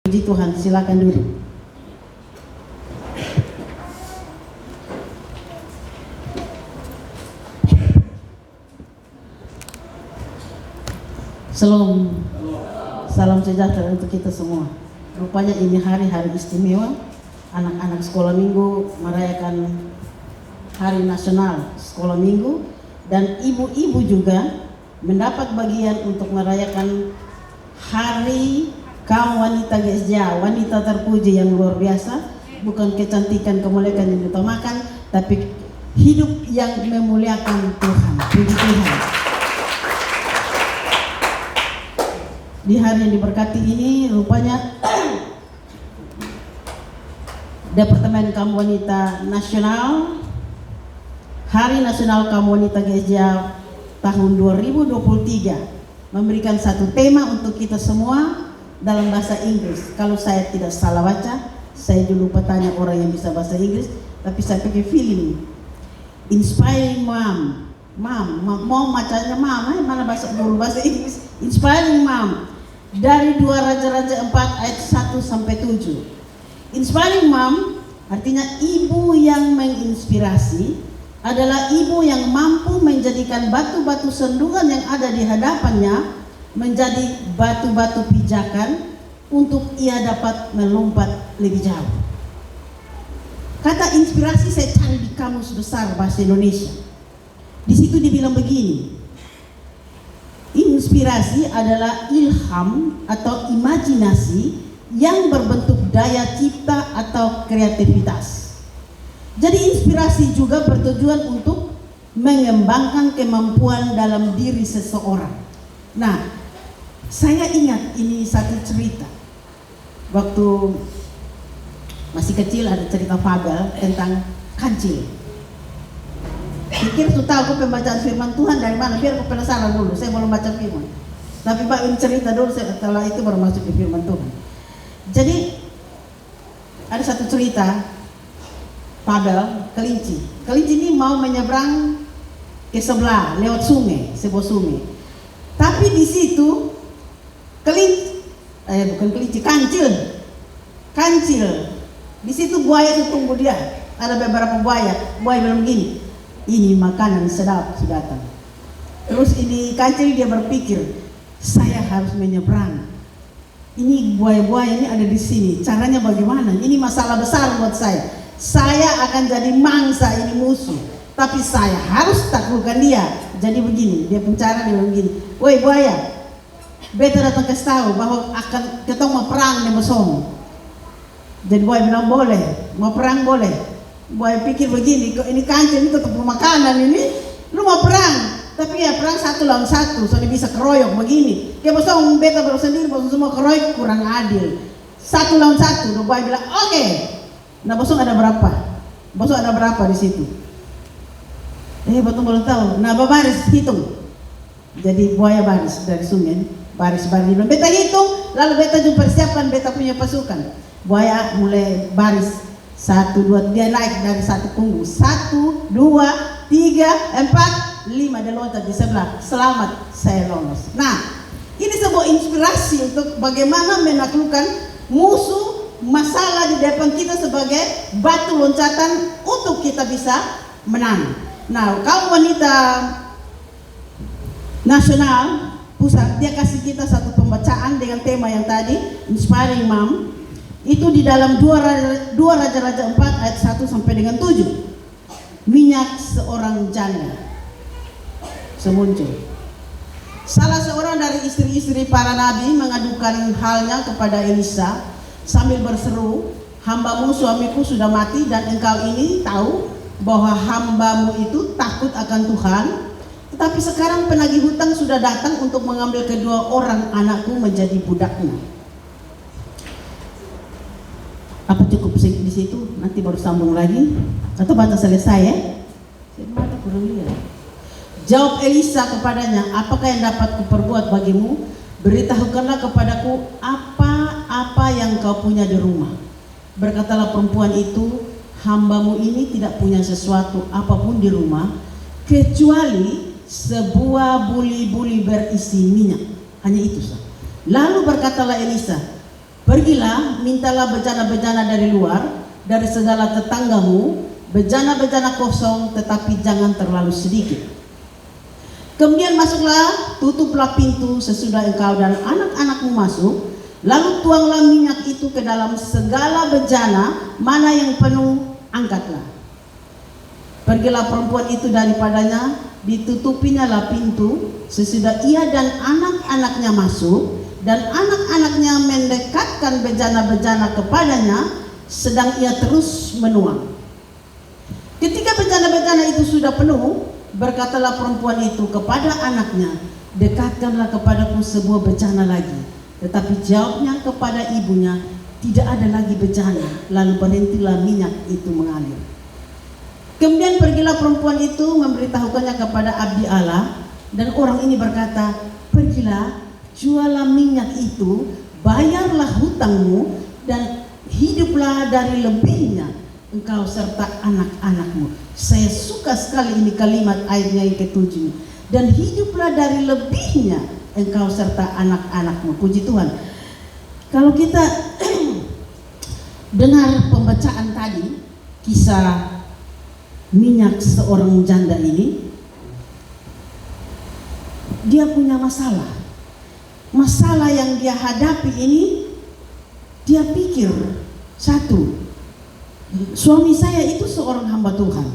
Puji Tuhan, silakan duduk. Salam sejahtera untuk kita semua. Rupanya ini hari-hari istimewa. Anak-anak sekolah minggu merayakan Hari Nasional Sekolah Minggu, dan ibu-ibu juga mendapat bagian untuk merayakan Hari Kaum Wanita GSJ, wanita terpuji yang luar biasa. Bukan kecantikan, kemuliaan yang diutamakan, tapi hidup yang memuliakan Tuhan. Puji Tuhan. Di hari yang diberkati ini rupanya Departemen Kaum Wanita Nasional, Hari Nasional Kaum Wanita GSJ tahun 2023 memberikan satu tema untuk kita semua dalam bahasa Inggris. Kalau saya tidak salah baca, saya dulu tanya orang yang bisa bahasa Inggris, tapi saya pakai film. Inspiring Mom. Mau bacanya Mom, mana bahasa Inggris? Inspiring Mom. Dari 2 Raja-Raja 4 ayat 1 sampai 7. Inspiring Mom artinya ibu yang menginspirasi, adalah ibu yang mampu menjadikan batu-batu sandungan yang ada di hadapannya menjadi batu-batu pijakan untuk ia dapat melompat lebih jauh. Kata inspirasi saya cari di Kamus Besar Bahasa Indonesia. Di situ dibilang begini: inspirasi adalah ilham atau imajinasi yang berbentuk daya cipta atau kreativitas. Jadi inspirasi juga bertujuan untuk mengembangkan kemampuan dalam diri seseorang. Nah, saya ingat ini satu cerita. Waktu masih kecil ada cerita fabel tentang kancil. Pikir tuh tahu aku pembacaan firman Tuhan dari mana, biar aku penasaran dulu. Saya belum baca firman. Tapi Pak ini cerita dulu, setelah itu baru masuk ke firman Tuhan. Jadi ada satu cerita fabel kelinci. Kelinci ini mau menyeberang ke sebelah lewat sungai, sebuah sungai. Tapi di situ kancil. Di situ buaya itu tunggu dia. Ada beberapa buaya. Buaya bilang gini, ini makanan sedap sudah datang. Terus ini kancil dia berpikir, saya harus menyeberang. Ini buaya-buaya ini ada di sini. Caranya bagaimana? Ini masalah besar buat saya. Saya akan jadi mangsa ini musuh, tapi saya harus taklukkan dia. Jadi begini, dia pencara, dia bilang begini, woi buaya, beta datang kasih tahu bahwa akan kita mau perang dengan musuh. Jadi buaya bilang boleh, mau perang boleh. Buaya pikir begini, kok ini kancil ini tetap makanan ini, lu mau perang, tapi ya perang 1 lawan 1, soalnya bisa keroyok begini. Kayak musuh beta baru sendiri, musuh semua keroyok, kurang adil. 1 lawan 1, buaya bilang oke. Nah bosong ada berapa? Bosong ada berapa di situ? Betul belum tahu. Nah baris hitung. Jadi buaya baris dari sungai, baris. Beta hitung, lalu beta juga persiapkan beta punya pasukan. Buaya mulai baris 1, 2, dia naik dari satu punggung. 1, 2, 3, 4, 5 dia loncat di sebelah. Selamat, saya lolos. Nah ini sebuah inspirasi untuk bagaimana menaklukkan musuh, masalah di depan kita sebagai batu loncatan untuk kita bisa menang. Nah, Kaum Wanita Nasional Pusat dia kasih kita satu pembacaan dengan tema yang tadi, Inspiring Mom. Itu di dalam 2 Raja-Raja 4 ayat 1 sampai dengan 7. Minyak seorang janda semuncul. Salah seorang dari istri-istri para nabi mengadukan halnya kepada Elisa sambil berseru, hambamu suamiku sudah mati dan engkau ini tahu bahwa hambamu itu takut akan Tuhan, tetapi sekarang penagih hutang sudah datang untuk mengambil kedua orang anakku menjadi budaknya. Apa cukup di situ? Nanti baru sambung lagi atau baca selesai ya? Saya kurang lihat. Jawab Elisa kepadanya, apakah yang dapat kuperbuat bagimu? Beritahukanlah kepadaku apa yang kau punya di rumah. Berkatalah perempuan itu, hambamu ini tidak punya sesuatu apapun di rumah kecuali sebuah buli-buli berisi minyak. Hanya itu saja. Lalu berkatalah Elisa, Pergilah, mintalah bejana-bejana dari luar, dari segala tetanggamu, bejana-bejana kosong, tetapi jangan terlalu sedikit. Kemudian masuklah, tutuplah pintu sesudah engkau dan anak-anakmu masuk, lalu tuanglah minyak itu ke dalam segala bejana, mana yang penuh, angkatlah. Pergilah perempuan itu daripadanya, ditutupinya lah pintu, sesudah ia dan anak-anaknya masuk, dan anak-anaknya mendekatkan bejana-bejana kepadanya, sedang ia terus menuang. Ketika bejana-bejana itu sudah penuh, berkatalah perempuan itu kepada anaknya, dekatkanlah kepadaku sebuah bejana lagi. Tetapi jawabnya kepada ibunya, tidak ada lagi bejana. Lalu berhentilah minyak itu mengalir. Kemudian pergilah perempuan itu memberitahukannya kepada abdi Allah, dan orang ini berkata, pergilah, jualah minyak itu, bayarlah hutangmu, dan hiduplah dari lebihnya engkau serta anak-anakmu. Saya suka sekali ini kalimat ayatnya yang ke-7. Dan hiduplah dari lebihnya engkau serta anak-anakmu. Puji Tuhan. Kalau kita dengar pembacaan tadi, kisah minyak seorang janda ini, dia punya masalah. Masalah yang dia hadapi ini, dia pikir, satu, suami saya itu seorang hamba Tuhan,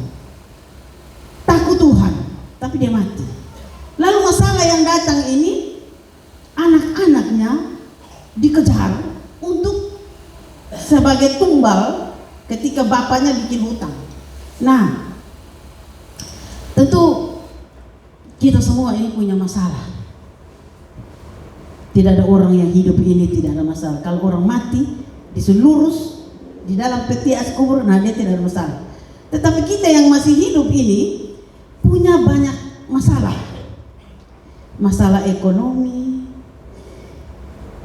takut Tuhan, tapi dia mati. Lalu masalah yang datang ini, anak-anaknya dikejar untuk sebagai tumbal ketika bapaknya bikin hutang. Nah, tentu kita semua ini punya masalah. Tidak ada orang yang hidup ini tidak ada masalah. Kalau orang mati diselurus di dalam peti es kubur, nah dia tidak ada masalah. Tetapi kita yang masih hidup ini punya banyak masalah. Masalah ekonomi,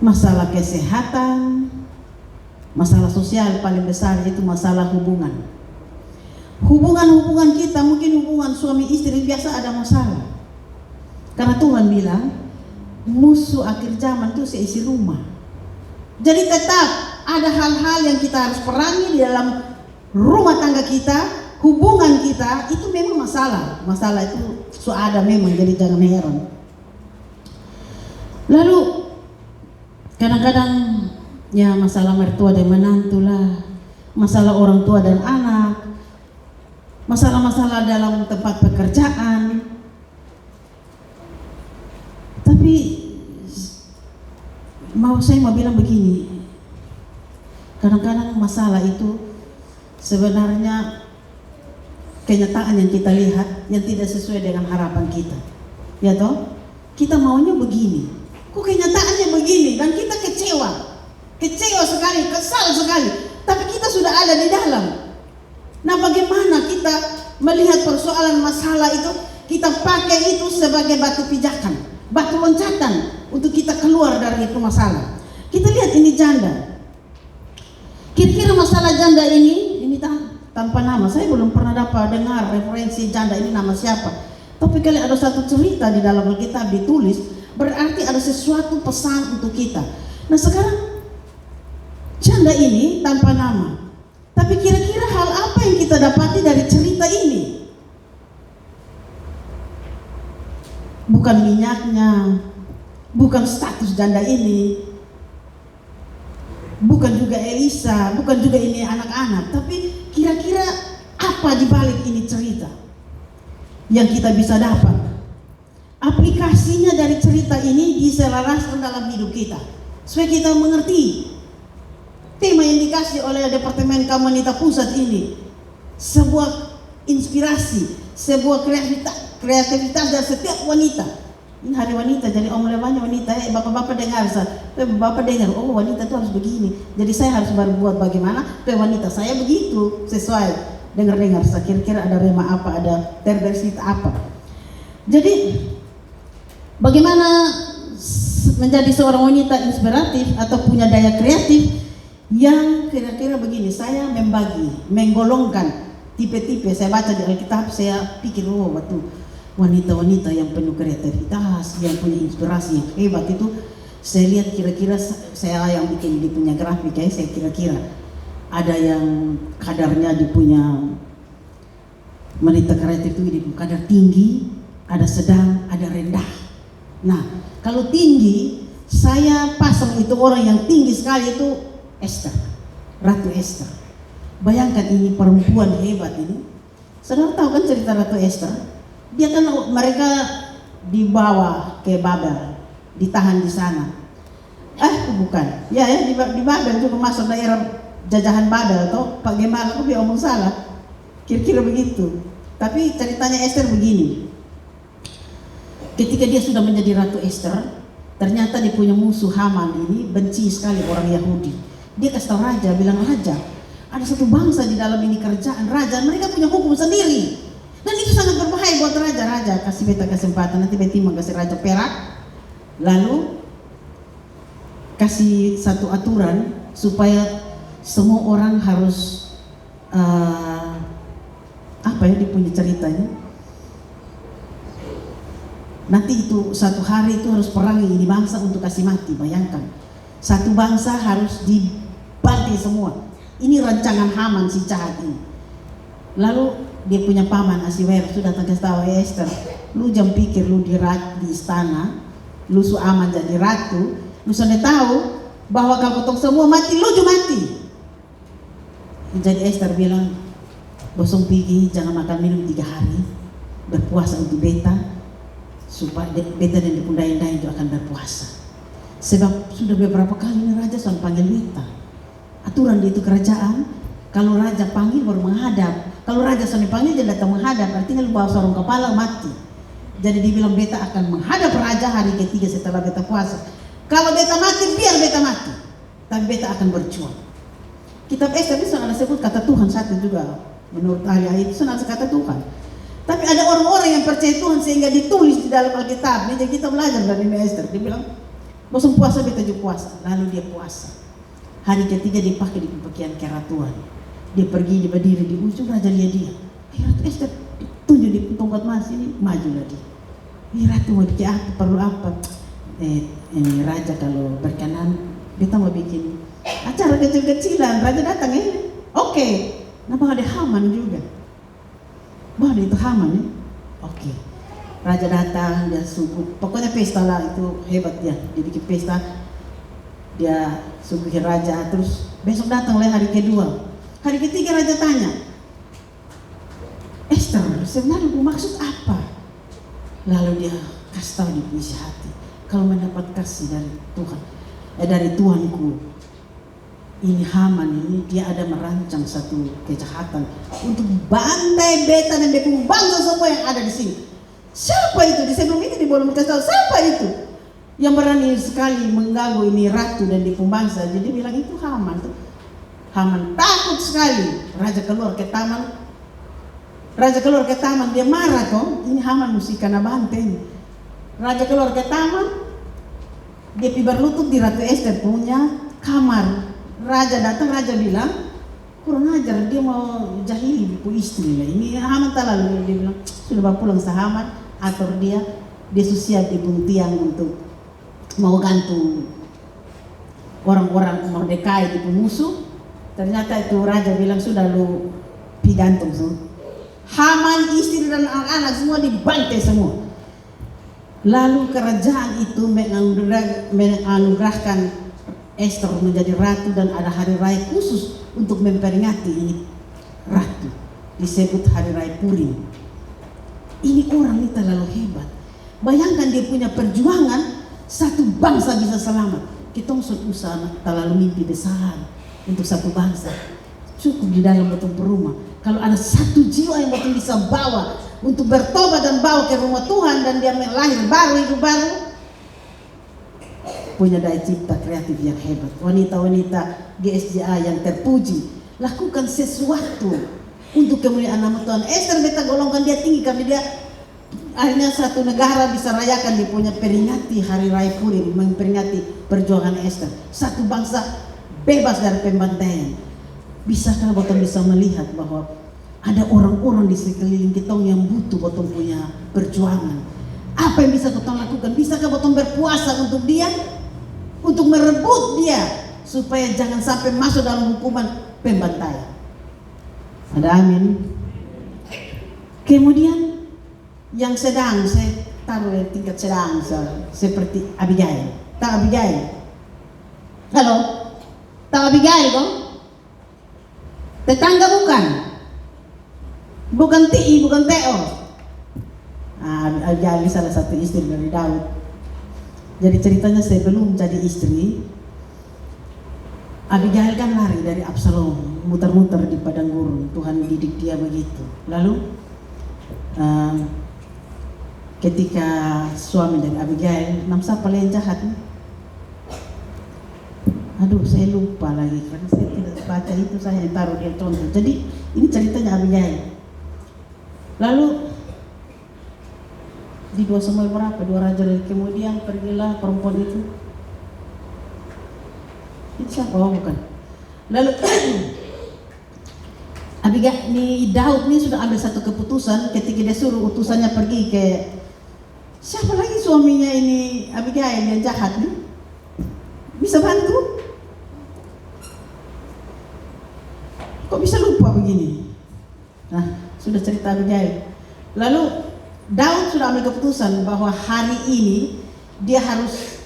masalah kesehatan, masalah sosial, paling besar itu masalah hubungan. Hubungan kita, mungkin hubungan suami istri biasa ada masalah. Karena Tuhan bilang, musuh akhir zaman itu seisi rumah. Jadi tetap ada hal-hal yang kita harus perangi di dalam rumah tangga kita, hubungan kita, itu memang masalah. Masalah itu ada memang, jadi jangan heran. Lalu kadang-kadang ya masalah mertua dan menantu lah, masalah orang tua dan anak, masalah-masalah dalam tempat pekerjaan. Tapi saya mau bilang begini, kadang-kadang masalah itu sebenarnya kenyataan yang kita lihat yang tidak sesuai dengan harapan kita, ya toh? Kita maunya begini, kok kenyataannya begini, dan kita kecewa sekali, kesal sekali. Tapi kita sudah ada di dalam. Nah, bagaimana kita melihat persoalan masalah itu, kita pakai itu sebagai batu pijakan, batu loncatan untuk kita keluar dari itu masalah. Kita lihat ini janda. Kira-kira masalah janda ini tanpa nama. Saya belum pernah dapat dengar referensi janda ini nama siapa. Tapi kalau ada satu cerita di dalam Alkitab ditulis, berarti ada sesuatu pesan untuk kita. Nah, sekarang janda ini tanpa nama. Tapi kira-kira hal apa yang kita dapati dari cerita ini? Bukan minyaknya, bukan status janda ini, bukan juga Elisa, bukan juga ini anak-anak, tapi kira-kira apa di balik ini cerita yang kita bisa dapat? Aplikasinya dari cerita ini diselaraskan dalam hidup kita, supaya kita mengerti tema yang dikasih oleh Departemen Kaum Wanita Pusat ini, sebuah inspirasi, sebuah kreativitas dari setiap wanita. Ini hari wanita, jadi omlemannya wanita. Bapak-bapak dengar, bapak dengar, oh wanita itu harus begini. Jadi saya harus berbuat bagaimana? Wanita saya begitu, sesuai dengar-dengar. Kira-kira ada rema apa, ada terbersih apa. Jadi bagaimana menjadi seorang wanita inspiratif atau punya daya kreatif yang kira-kira begini. Saya menggolongkan tipe-tipe. Saya baca di Alkitab, saya pikir, oh waktu wanita-wanita yang penuh kreativitas, yang punya inspirasi yang hebat itu Saya lihat kira-kira saya yang bikin dia punya grafik ya, saya kira-kira ada yang kadarnya dia punya menita kreatif itu di kadar tinggi, ada sedang, ada rendah. Nah, kalau tinggi, saya pasang itu orang yang tinggi sekali itu Esther, Ratu Esther. Bayangkan ini perempuan hebat ini. Saudara tahu kan cerita Ratu Esther? Dia kan mereka dibawa ke Babel, ditahan di sana. Bukan. Ya di Babel juga masuk daerah jajahan Babel toh. Pak Gembala aku dia omong salah. Kira-kira begitu. Tapi ceritanya Esther begini. Ketika dia sudah menjadi Ratu Esther, ternyata dia punya musuh Haman ini benci sekali orang Yahudi. Dia kasih tahu raja, bilang raja, ada satu bangsa di dalam ini kerajaan raja, mereka punya hukum sendiri. Dan itu sangat berbahaya buat raja. Raja kasih beta kesempatan, nanti beta kasih raja perak. Lalu kasih satu aturan supaya semua orang harus dia punya ceritanya. Nanti itu satu hari itu harus perangi ini bangsa untuk kasih mati. Bayangkan, satu bangsa harus dibantai semua. Ini rancangan Haman si jahat ini. Lalu dia punya paman Ahasiweros sudah kasih tahu Esther, lu jangan pikir lu di istana, lu su aman jadi ratu, lu sudah tahu bahwa kalau potong semua mati, lu juga mati. Jadi Esther bilang, bosong pergi jangan makan minum 3 hari, berpuasa untuk beta, supaya beta dan dipundai-dai itu akan berpuasa. Sebab sudah beberapa kali ini raja sudah panggil beta. Aturan di itu kerajaan, kalau raja panggil baru menghadap. Kalau raja sudah panggil dia datang menghadap, artinya lu bawa sarung kepala mati. Jadi dibilang beta akan menghadap raja hari ketiga setelah beta puasa. Kalau beta mati, biar beta mati, tapi beta akan berjuang. Kitab Esther itu ada sebut kata Tuhan satu juga. Menurut ahli itu ada kata Tuhan. Tapi ada orang-orang yang percaya Tuhan sehingga ditulis di dalam Alkitab. Jadi kita belajar dari Esther. Dia bilang, bosan puasa beta juga puasa. Lalu dia puasa. Hari ketiga dipakai di pakaian keratuan. Dia pergi, dia berdiri di ujung, raja lihat dia. Ratu Esther tunjuk di tongkat emas ini, majulah dia. Ratu mau bikin apa, perlu apa? Ini raja kalau berkenan, beta mau bikin acara kecil-kecilan, raja datang ini. Oke. Nah, ada Haman juga. Ada itu Haman ya. Oke. Raja datang, dia subuh. Pokoknya pesta lah, itu hebat dia. Dia bikin pesta. Dia suguhin raja, terus besok datang lagi hari kedua. Hari ketiga raja tanya, Esther, sebenarnya maksud apa? Lalu dia kasih tahu di isi hati, kalau mendapat kasih dari Tuhan, dari Tuanku, ini Haman ini dia ada merancang satu kejahatan untuk bantai beta dan bangsa semua yang ada di sini. Siapa itu? Di sebelum itu dia belum kasih tahu siapa itu yang berani sekali mengganggu ini ratu dan di bangsa. Jadi bilang itu Haman tuh. Haman takut sekali. Raja keluar ke taman. Dia marah toh. Ini Haman mesti kena banteng. Raja keluar ke taman. Dia pi berlutut di Ratu Esther punya kamar. Raja datang, raja bilang, kurang ajar, dia mau jahili ibu istri lah. Ini Haman tak lalu dia bilang, sudah pulang sehaman, atur dia siap di tiang untuk mau gantung orang-orang Mordekai di musuh. Ternyata itu raja bilang sudah lu pi gantung semua. Haman, istri dan anak-anak semua dibantai semua. Lalu kerajaan itu menganugerahkan Esther menjadi ratu dan ada hari raya khusus untuk memperingati ini ratu. Disebut hari raya Purim. Ini orang ini terlalu hebat. Bayangkan dia punya perjuangan, satu bangsa bisa selamat. Kita usaha terlalu mimpi besar untuk satu bangsa. Cukup di dalam betul rumah. Kalau ada satu jiwa yang betul bisa bawa untuk bertobat dan bawa ke rumah Tuhan dan dia lahir baru, hidup baru, punya daya cipta kreatif yang hebat. Wanita-wanita GSJA yang terpuji, lakukan sesuatu untuk kemuliaan nama Tuhan. Esther beta golongkan dia tinggi karena dia akhirnya satu negara bisa rayakan dia punya peringati hari raya Purim, memperingati perjuangan Esther. Satu bangsa bebas dari pembantaian. Bisakah botong bisa melihat bahwa ada orang-orang di sekeliling kita yang butuh botong punya perjuangan? Apa yang bisa botong lakukan? Bisakah botong berpuasa untuk dia? untuk merebut dia supaya jangan sampai masuk dalam hukuman pembantaian. Ada amin. Kemudian yang sedang, saya taruh tingkat sedang seperti Abigail. Tahu Abigail? Halo? Tahu Abigail kok? Tetangga bukan? Bukan Ti, bukan Teo. Abigail salah satu istri dari Daud. Jadi ceritanya sebelum jadi istri, Abigail kan lari dari Absalom, muter-muter di padang gurun. Tuhan didik dia begitu. Lalu ketika suami dari Abigail, namanya paling jahat. Aduh, saya lupa lagi karena saya tidak baca itu, saya taruh dia contoh. Jadi ini ceritanya Abigail. Lalu di 2 Samuel berapa? 2 Raja, kemudian pergilah perempuan itu. Itu siapa? Oh, bukan. Lalu Abigail ini, Daud ini sudah ambil satu keputusan ketika dia suruh utusannya pergi ke siapa lagi suaminya ini Abigail yang jahat nih? Bisa bantu? Kok bisa lupa begini? Nah, sudah cerita Abigail. Lalu Daud sudah ambil keputusan bahwa hari ini dia harus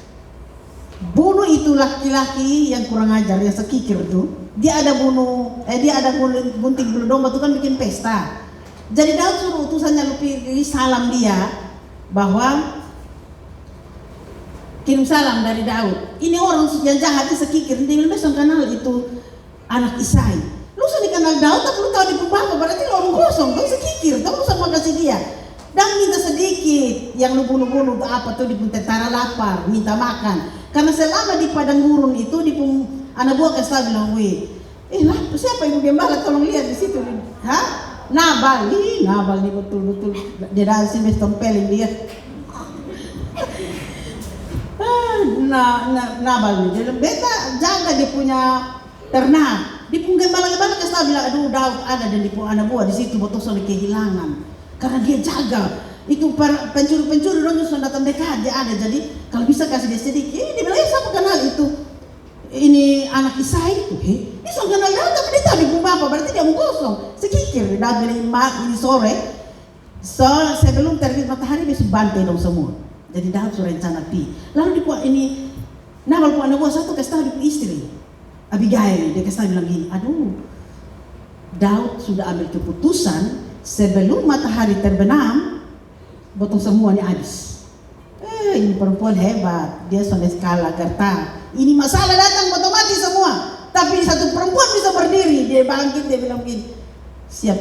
bunuh itu laki-laki yang kurang ajar, yang sekikir itu. Dia ada gunting bulu domba itu kan bikin pesta. Jadi Daud suruh utusannya lebih salam dia bahwa kirim salam dari Daud. Ini orang yang jahat ini sekikir. Dia bilang besok kenal itu anak Isai. Lu sudah dikenal Daud tapi lu tahu di pembangkang, berarti lu orang kosong, kau sekikir. Kau sama kasih dia. Dan minta sedikit yang lu bunuh-bunuh apa tuh di tentara lapar, minta makan. Karena selama di padang gurun itu di anak buah kasih bilang, "Weh, siapa ibu gembala? Tolong lihat di situ." Hah? Nabal nih betul-betul dia dansin bes tempelin dia. Nabal nih. Jadi beta jaga dia punya ternak. Di gembala-gembala kasih bilang, "Aduh, Daud ada dan di anak buah di situ betul soal kehilangan." Karena dia jaga itu pencuri-pencuri orang sudah datang dekat dia ada, jadi kalau bisa kasih dia sedikit. Dia bilang, siapa kenal itu? Ini anak Isai itu. Dia sudah kenal Daud tapi dia tahu di rumah apa, berarti dia mau kosong. Sekikir Daud bilang ini sore, sebelum terbit matahari besok bantai dong semua. Jadi Daud sudah rencana pi. Lalu ini Nabal anak buah satu kasih tahu di istri Abigail, dia kasih tahu bilang gini, aduh, Daud sudah ambil keputusan sebelum matahari terbenam, botong semuanya habis. Ini perempuan hebat, dia sudah skala gerta. Ini masalah datang otomatis semua. Tapi satu perempuan bisa berdiri, dia bangkit, dia bilang begini, siap,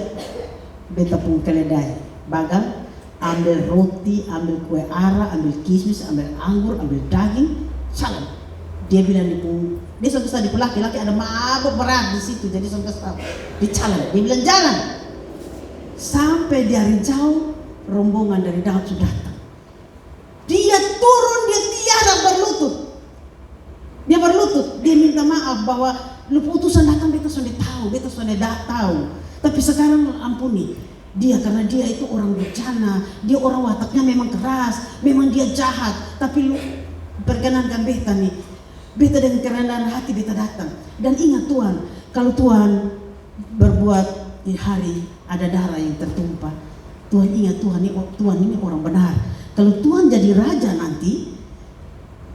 beta pun keledai, bagal, ambil roti, ambil kue ara, ambil kismis, ambil anggur, ambil daging, salam. Dia bilang dia sudah di laki-laki ada mabuk berat di situ, jadi sudah tahu, dicalan. Dia bilang jalan. Sampai di hari jauh rombongan dari Daud sudah datang. Dia turun, dia tiada berlutut. Dia berlutut, dia minta maaf bahwa lu putusan datang, beta sudah tahu. Tapi sekarang ampuni dia karena dia itu orang bencana, dia orang wataknya memang keras, memang dia jahat. Tapi lu perkenankan beta nih, beta dengan kerendahan hati beta datang. Dan ingat Tuhan, kalau Tuhan berbuat di hari ada darah yang tertumpah, Tuhan ingat Tuhan ini orang benar. Kalau Tuhan jadi raja nanti,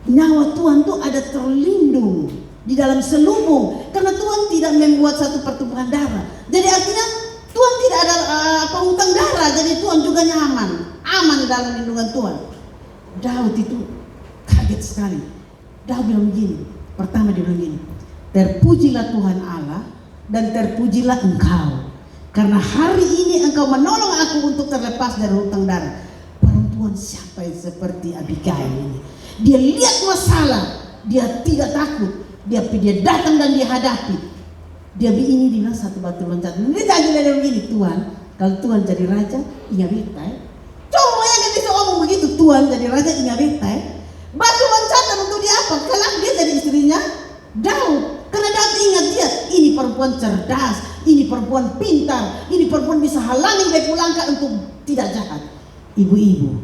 nyawa Tuhan tuh ada terlindung di dalam selubung karena Tuhan tidak membuat satu pertumpahan darah. Jadi artinya Tuhan tidak ada hutang darah, jadi Tuhan juga aman dalam lindungan Tuhan. Daud itu kaget sekali. Daud bilang begini, pertama dia bilang gini, terpujilah Tuhan Allah dan terpujilah engkau, karena hari ini engkau menolong aku untuk terlepas dari hutang darah. Perempuan siapa yang seperti Abigail ini? Dia lihat masalah, dia tidak takut, dia datang dan dia hadapi. Dia ini bilang satu batu loncat. Dia tanya begini, Tuhan, kalau Tuhan jadi raja, ingat beta. Coba yang bisa ngomong begitu, Tuhan jadi raja, ingat beta. Batu loncatan untuk dia apa? Kalau dia jadi istrinya Daud. Karena Daud ingat dia, ini perempuan cerdas, ini perempuan pintar, ini perempuan bisa halangi dari langkah untuk tidak jahat. Ibu-ibu,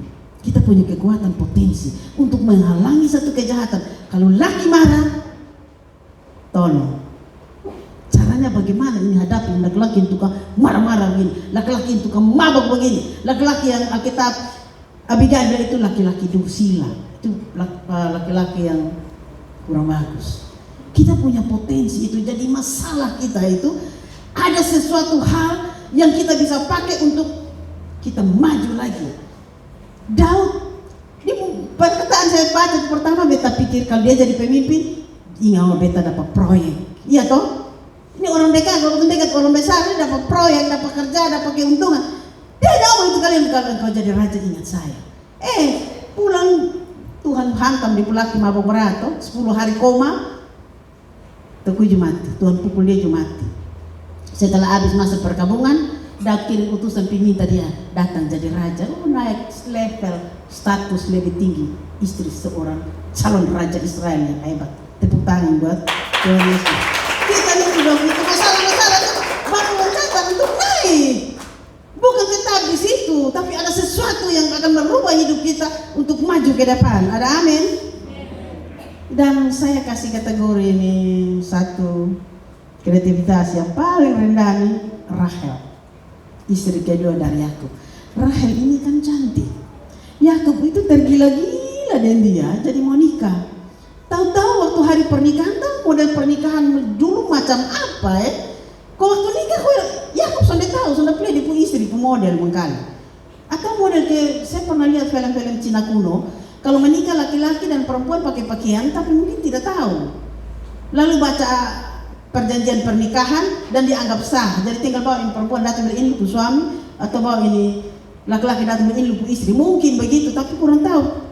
Kita punya kekuatan potensi untuk menghalangi satu kejahatan. Kalau laki marah, tolong. Caranya bagaimana ini hadapi laki-laki yang tukang marah-marah begini, laki-laki yang tukang mabuk begini, laki-laki yang Alkitab Abigail itu laki-laki dursila, itu laki-laki yang kurang bagus. Kita punya potensi itu, jadi masalah kita itu ada sesuatu hal yang kita bisa pakai untuk kita maju lagi. Daud, di perkataan saya baca pertama beta pikir kalau dia jadi pemimpin, ingat beta dapat proyek, iya toh? Ini orang dekat, orang besar ini dapat proyek, dapat kerja, dapat keuntungan. Dia jauh itu kalian kalau engkau jadi raja ingat saya. Pulang Tuhan hantam di pelaki mabuk berat, 10 hari koma, terkuju mati. Tuhan pukul dia mati. Setelah habis masa perkabungan, dah kirim utusan minta dia datang jadi raja. Naik level status lebih tinggi, istri seorang calon raja Israel yang hebat. Tepuk tangan buat Tuhan Yesus. Kita ini sudah itu masalah-masalah baru loncatan untuk naik. Bukan tetap di situ, tapi ada sesuatu yang akan merubah hidup kita untuk maju ke depan. Ada amin? Dan saya kasih kategori ini satu kreativitas yang paling rendah nih, Rahel, istri kedua dari Yakub. Rahel ini kan cantik. Yakub itu tergila-gila dengan dia, jadi mau nikah. Tahu-tahu waktu hari pernikahan, tahu model pernikahan dulu macam apa ya? Kau waktu nikah, Yakub sudah tahu, sudah pilih dia istri, model mengkali. Atau model ke, saya pernah lihat film-film Cina kuno, kalau menikah laki-laki dan perempuan pakai pakaian, tapi mungkin tidak tahu. Lalu baca perjanjian pernikahan dan dianggap sah. Jadi tinggal bawa ini perempuan datang ini lupu suami, atau bawa ini laki-laki datang ini lupu istri. Mungkin begitu, tapi kurang tahu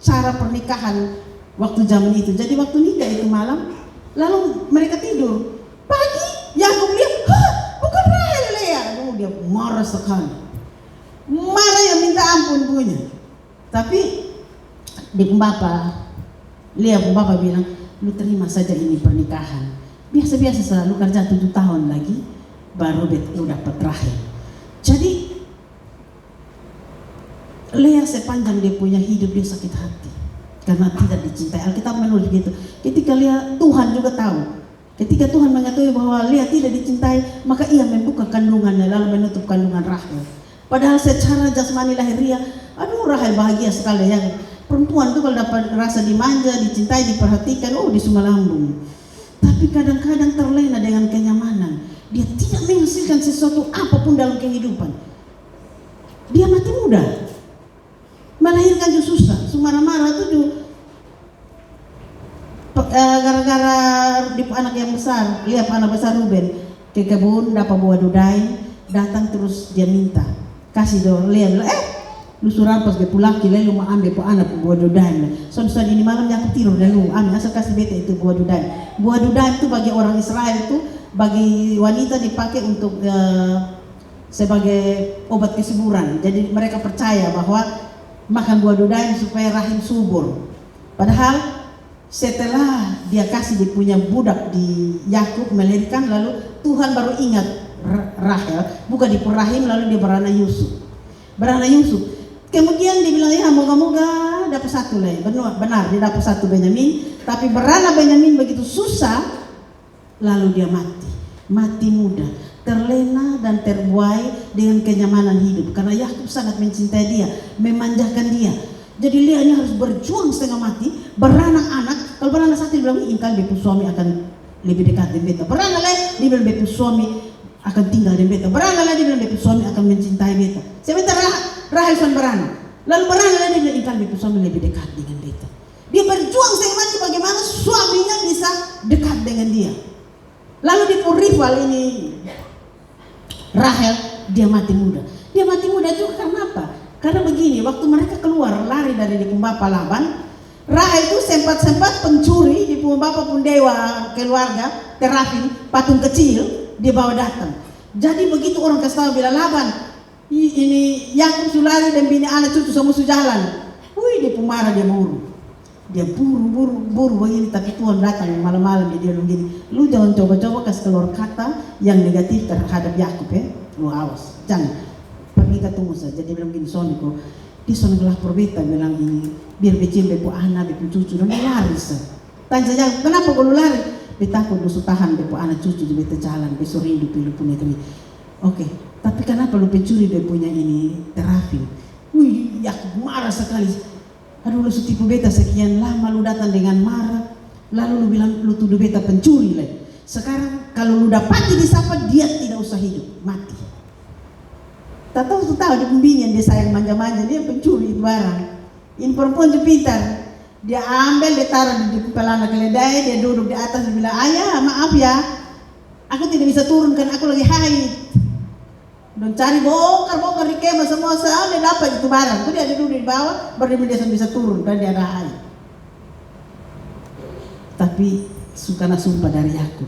cara pernikahan waktu zaman itu. Jadi waktu nikah itu malam, lalu mereka tidur. Pagi, Yakub lihat, bukan Rahel Lea. Dia marah sekali. Marah yang minta ampun punya. Tapi di pembapa, Lea pembapa bilang, lu terima saja ini pernikahan. Biasa-biasa selalu kerja 7 tahun lagi, baru lu dapat Rahel. Jadi Lea sepanjang dia punya hidup dia sakit hati karena tidak dicintai. Alkitab menulis begitu. Ketika Lea, Tuhan juga tahu. Ketika Tuhan mengetahui bahwa Lea tidak dicintai, maka ia membuka kandungannya lalu menutup kandungan Rahel. Padahal secara jasmani lahiriah, Rahel bahagia sekali ya. Perempuan itu kalau dapat rasa dimanja, dicintai, diperhatikan, di semua lambung. Tapi kadang-kadang terlena dengan kenyamanan. Dia tidak menghasilkan sesuatu apapun dalam kehidupan. Dia mati muda. Melahirkan juga susah. Marah-marah itu juga gara-gara anak yang besar, lihat anak besar Ruben ke kebun dapat buah dudai, datang terus dia minta kasih dong. Lihat lu suruh pas ke pulaki lalu mau ambil anak buah dudai. Son ini malam aku tidur dan lu ambil asal kasih beta itu buah dudai. Buah dudai itu bagi orang Israel itu, bagi wanita dipakai untuk sebagai obat kesuburan. Jadi mereka percaya bahwa makan buah dudai supaya rahim subur. Padahal setelah dia kasih dia punya budak di Yakub melahirkan, lalu Tuhan baru ingat Rahel, buka di rahim, lalu dia beranak Yusuf. Kemudian dia bilang ya moga-moga dapat satu lagi. Benar dia dapat satu Benyamin, tapi beranak Benyamin begitu susah, lalu dia mati muda, terlena dan terbuai dengan kenyamanan hidup karena Yakub sangat mencintai dia, memanjakan dia. Jadi Lea ini harus berjuang setengah mati, beranak anak. Kalau beranak satu dia bilang, ingkal bepu suami akan lebih dekat dengan beta. Beranak lain, dia bilang bepu suami akan tinggal dengan beta. Beranak lain, dia bilang bepu suami akan mencintai beta. Sementara Rahel sudah beranak. Lalu beranak lain, dia bilang ingkal bepu suami lebih dekat dengan beta. Dia berjuang setengah mati bagaimana suaminya bisa dekat dengan dia. Lalu di rival ini Rahel, dia mati muda. Dia mati muda itu karena apa? Karena begini, waktu mereka keluar lari dari di pembapa Laban, Rahel itu sempat pencuri di pembapa pun dewa keluarga, terafin, patung kecil, dia bawa datang. Jadi begitu orang kasih tahu bila Laban, ini Yakub sulari dan bini anak cucu semua jalan. Dia pemarah, dia buru. Dia buru begini, tapi Tuhan datang malam-malam dia bilang gini, lu jangan coba-coba kasih keluar kata yang negatif terhadap Yakub ya. Lu awas, jangan. Pergi ketemu saja. Dia bilang gini, Soniko, Dia sudah lapor beta bilang ini, biar becim bepo anak, bepo cucu, dan dia lari sah. Tanya saja, kenapa kalau lari? Beta takut lu tahan bepo anak cucu di beta jalan, besok rindu pilu punya kami. Oke, tapi kenapa lu pencuri dia punya ini terapi? Wih, aku marah sekali. Aduh, lu tipu beta sekian lama, lu datang dengan marah, lalu lu bilang lu tuduh beta pencuri lagi. Sekarang kalau lu dapati disapa, dia tidak usah hidup, mati. Tak tahu di pembinaan dia sayang manja-manja, dia pencuri barang. Ini perempuan dia pintar. Dia ambil, dia taruh di pelana keledai, dia duduk di atas, dia bilang, ayah maaf ya, aku tidak bisa turun kan aku lagi haid. Dan cari bongkar di kemah semua, dia dapat itu barang. Jadi dia duduk di bawah, baru dia bisa turun dan dia ada haid. Tapi karena sumpah dari Yakub.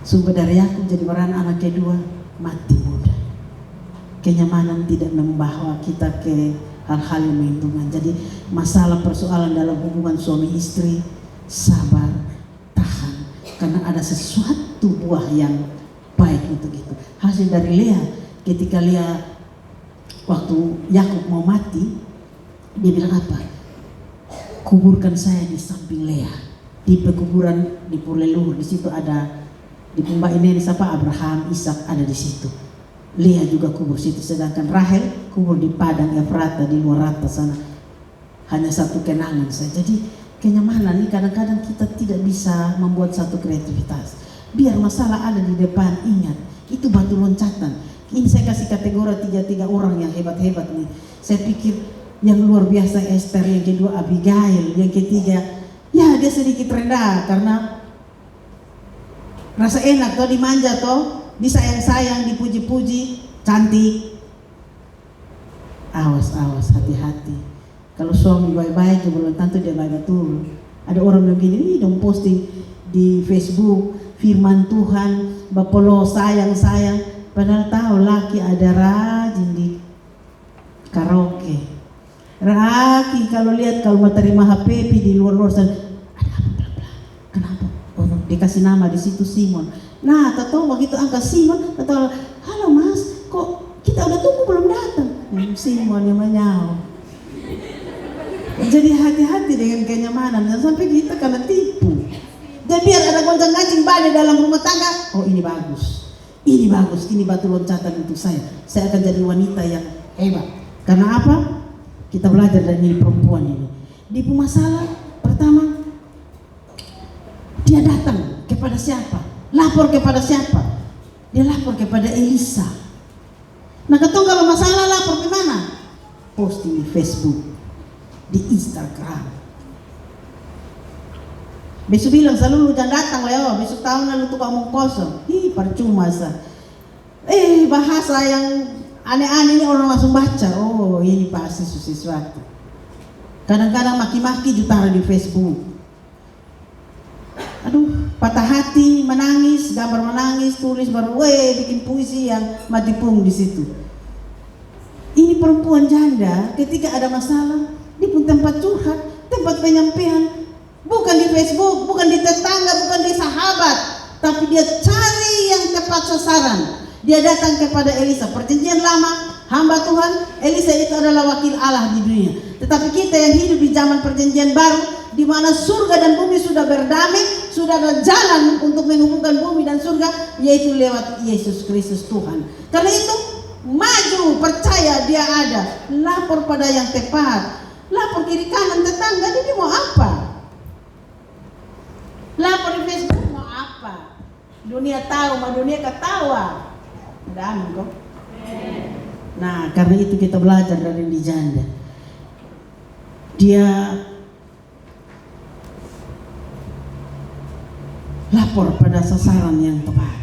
Sumpah dari Yakub jadi beranak anak kedua, mati muda. Kenyamanan tidak membawa kita ke hal-hal yang menguntungkan. Jadi masalah persoalan dalam hubungan suami istri, sabar, tahan, karena ada sesuatu buah yang baik untuk itu. Hasil dari Lea, ketika Lea waktu Yakub mau mati, dia bilang apa? Kuburkan saya di samping Lea, di pekuburan di Purleluhur. Di situ ada di Pumba ini siapa? Abraham, Ishak ada di situ. Lea juga kubur situ, sedangkan Rahel kubur di padang Efrata di luar rata sana. Hanya satu kenangan saja. Jadi kenyamanan ini kadang-kadang kita tidak bisa membuat satu kreativitas. Biar masalah ada di depan, ingat itu batu loncatan. Ini saya kasih kategori tiga orang yang hebat-hebat nih. Saya pikir yang luar biasa Esther, yang kedua Abigail, yang ketiga ya dia sedikit rendah karena rasa enak toh, dimanja toh, disayang-sayang, dipuji-puji, cantik. Awas, hati-hati. Kalau suami baik-baik, belum tentu dia baik betul. Ada orang yang begini, dong posting di Facebook, firman Tuhan, bapolo sayang. Padahal tahu laki ada rajin di karaoke. Laki kalau lihat kalau mau terima HPP di luar sana, ada apa bla-bla. Kenapa? Oh, dikasih nama di situ Simon. Nah, tahu begitu angka Simon, tahu, halo mas, kok kita udah tunggu belum datang? Simon yang menyau. Jadi hati-hati dengan kenyamanan, jangan sampai kita kena tipu. Dan biar ada goncang-gancing badai dalam rumah tangga, oh ini bagus, ini batu loncatan untuk saya. Saya akan jadi wanita yang hebat. Karena apa? Kita belajar dari perempuan ini. Di masalah pertama, dia datang kepada siapa? Lapor kepada siapa? Dia lapor kepada Elisa. Nah, ketong kalau masalah lapor ke mana? Posting di Facebook, di Instagram. Besok bilang selalu lu jangan datang Leo, besok tahun lalu tuh kamu kosong. Percuma sah. Bahasa yang aneh-aneh ini orang langsung baca. Oh, ini pasti sesuatu. Kadang-kadang maki-maki juga di Facebook. Aduh, patah hati, menangis, gambar menangis, tulis baru, bikin puisi yang mati pung di situ. Ini perempuan janda, ketika ada masalah, di pun tempat curhat, tempat penyampaian, bukan di Facebook, bukan di tetangga, bukan di sahabat, tapi dia cari yang tepat sasaran. Dia datang kepada Elisa. Perjanjian lama, hamba Tuhan, Elisa itu adalah wakil Allah di dunia. Tetapi kita yang hidup di zaman perjanjian baru, di mana surga dan bumi sudah berdamai, sudah ada jalan untuk menghubungkan bumi dan surga, yaitu lewat Yesus Kristus Tuhan. Karena itu maju, percaya dia ada, lapor pada yang tepat, lapor kiri kanan tetangga, ini mau apa? Lapor di Facebook mau apa? Dunia tahu, dunia ketawa. Udah aman kok. Nah, karena itu kita belajar dari di janda. Dia lapor pada sasaran yang tepat.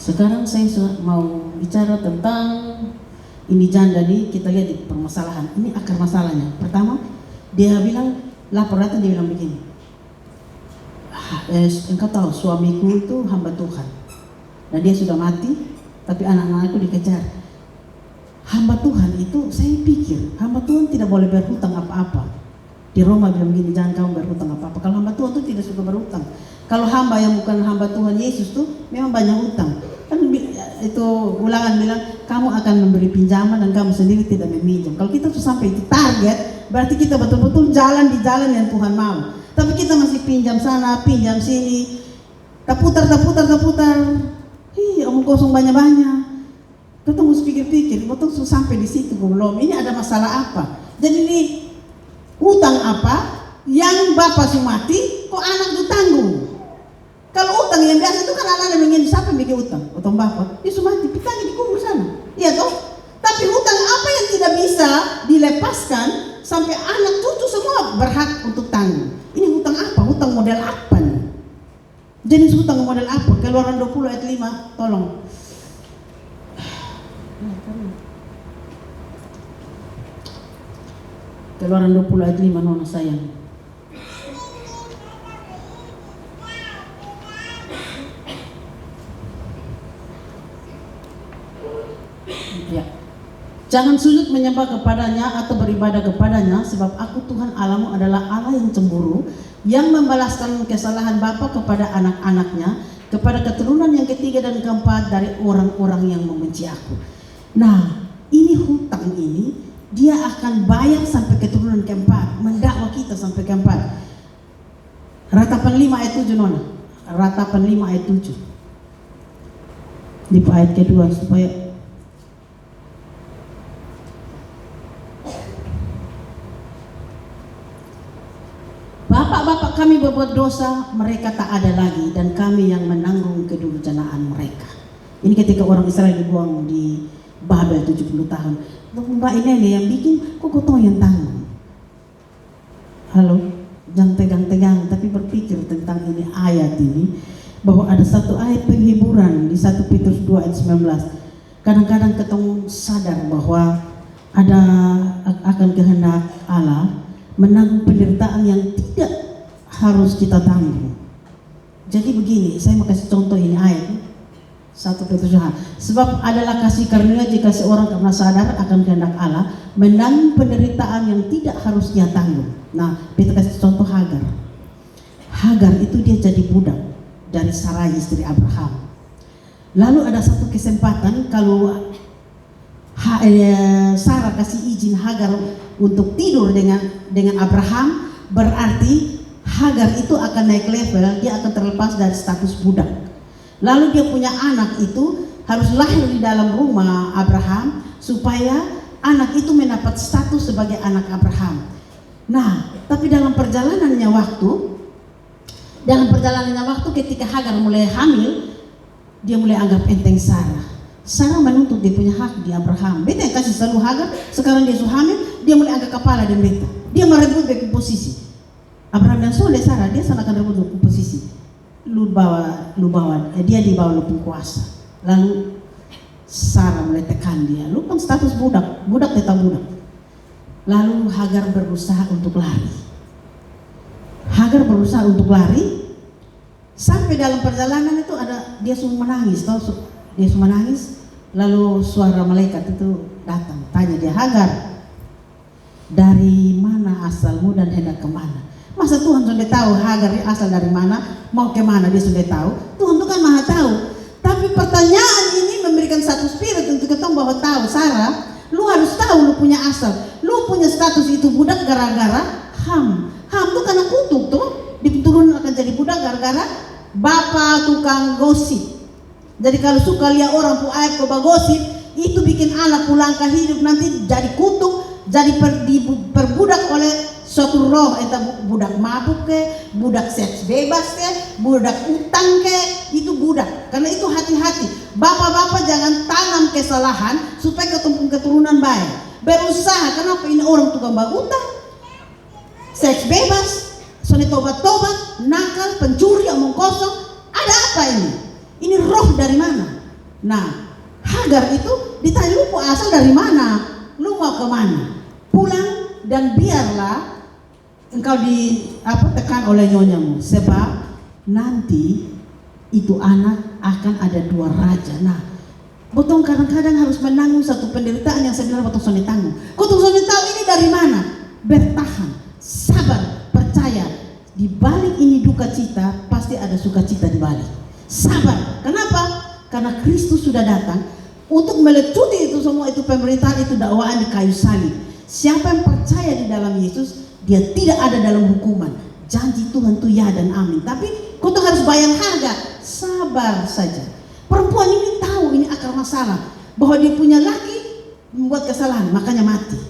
Sekarang saya mau bicara tentang ini janda nih, kita lihat di permasalahan. Ini akar masalahnya. Pertama, dia bilang, lapor datang, dia bilang begini. Engkau tahu suamiku itu hamba Tuhan. Dan dia sudah mati, tapi anak-anakku dikejar. Hamba Tuhan itu, saya pikir hamba Tuhan tidak boleh berhutang apa-apa. Di Roma bilang begini, jangan kamu berhutang apa-apa. Kalau hamba Tuhan itu tidak suka berhutang. Kalau hamba yang bukan hamba Tuhan Yesus tuh memang banyak utang. Kan itu Ulangan bilang kamu akan memberi pinjaman dan kamu sendiri tidak meminjam. Kalau kita tuh sampai itu target, berarti kita betul-betul jalan di jalan yang Tuhan mau. Tapi kita masih pinjam sana, pinjam sini, terputar. Omong kosong banyak-banyak. Kita harus pikir-pikir, betul sampai di situ belum. Ini ada masalah apa? Jadi ini utang apa yang bapak sumati, kok anak itu tanggung? Kalau utang yang biasa itu kan anak-anak ingin siapa yang bikin utang? Utang bapak, dia sumati, pitanya dikubur sana. Iya toh? Tapi utang apa yang tidak bisa dilepaskan sampai anak cucu semua berhak untuk tanggung? Ini utang apa? Utang model apa nih? Jenis utang model apa? Keluaran 20 ayat 5, tolong. Keluaran 20 ayat 5, nona sayang. Ya. Jangan sujud menyembah kepadanya atau beribadah kepadanya, sebab aku Tuhan Allahmu adalah Allah yang cemburu, yang membalaskan kesalahan bapa kepada anak-anaknya, kepada keturunan yang ketiga dan keempat dari orang-orang yang membenci aku. Nah, ini hutang ini dia akan bayar sampai keturunan keempat, mendakwa kita sampai keempat. Ratapan 5 ayat 7 nona. Ratapan 5 ayat 7. Di ayat kedua supaya bapak-bapak kami berbuat dosa, mereka tak ada lagi, dan kami yang menanggung kedurjanaan mereka. Ini ketika orang Israel dibuang di Babel 70 tahun. Mbak ini yang bikin, kok kau yang tanggung? Halo, jangan tegang-tegang, tapi berpikir tentang ini ayat ini, bahwa ada satu ayat penghiburan di 1 Petrus 2 ayat 19. Kadang-kadang ketemu sadar bahwa ada akan kehendak Allah menanggung penderitaan yang tidak harus kita tanggung. Jadi begini, saya mau kasih contoh ini ayat 1 Petrus 2. Sebab adalah kasih karunia jika seorang karena sadar akan kehendak Allah menanggung penderitaan yang tidak harus dia tanggung. Nah, kita kasih contoh Hagar. Hagar itu dia jadi budak dari Sarai istri Abraham. Lalu ada satu kesempatan kalau Sarah kasih izin Hagar untuk tidur dengan Abraham, berarti Hagar itu akan naik level, dia akan terlepas dari status budak. Lalu dia punya anak itu harus lahir di dalam rumah Abraham supaya anak itu mendapat status sebagai anak Abraham. Nah, tapi dalam perjalanannya waktu ketika Hagar mulai hamil, dia mulai anggap enteng Sarah. Sarah menuntut dia punya hak di Abraham. Beta yang kasih selalu Hagar, sekarang dia sudah hamil, dia mulai angkat kepala dan beta. Dia merebut dari posisi. Abraham dan soleh Sarah, dia sana akan rebut dari posisi. Lu bawa, dia di bawah lu kuasa. Lalu Sarah mulai tekan dia. Lu kan status budak tetap budak. Lalu Hagar berusaha untuk lari. Sampai dalam perjalanan itu ada dia semua menangis, dia semua menangis. Lalu suara malaikat itu datang, tanya dia, Hagar, dari mana asalmu dan hendak kemana? Masa Tuhan sudah tahu Hagar asal dari mana, mau kemana dia sudah tahu? Tuhan itu kan maha tahu. Tapi pertanyaan ini memberikan satu spirit untuk kita bahwa tahu, Sarah, lu harus tahu lu punya asal. Lu punya status itu budak gara-gara Ham. Ham itu karena kutuk tuh, diturun akan jadi budak gara-gara bapak tukang gosip. Jadi kalau suka lihat orang aib coba gosip, itu bikin anak pulang ke hidup nanti jadi kutuk, jadi diperbudak oleh suatu roh, entah budak mabuk ke, budak seks bebas ke, budak utang ke, itu budak. Karena itu hati-hati. Bapak-bapak jangan tanam kesalahan supaya keturunan baik. Berusaha, kenapa ini orang tukang utang, seks bebas, soalnya tobat-tobat, nakal, pencuri, omong kosong. Ada apa ini? Ini roh dari mana? Nah, Hagar itu ditanya, lu asal dari mana? Lu mau kemana? Pulang dan biarlah engkau tekan oleh nyonyamu, sebab nanti itu anak akan ada 2 raja. Nah, botong kadang-kadang harus menanggung satu penderitaan yang sebenarnya botong soni tanggung. Botong soni tahu ini dari mana? Bertahan, sabar, percaya. Di balik ini duka cita pasti ada sukacita di balik. Sabar. Kenapa? Karena Kristus sudah datang untuk meletupi itu semua, itu pemerintahan, itu dakwaan di kayu salib. Siapa yang percaya di dalam Yesus, dia tidak ada dalam hukuman. Janji Tuhan itu ya dan amin. Tapi kau tuh harus bayar harga. Sabar saja. Perempuan ini tahu ini akar masalah, bahwa dia punya laki membuat kesalahan, makanya mati.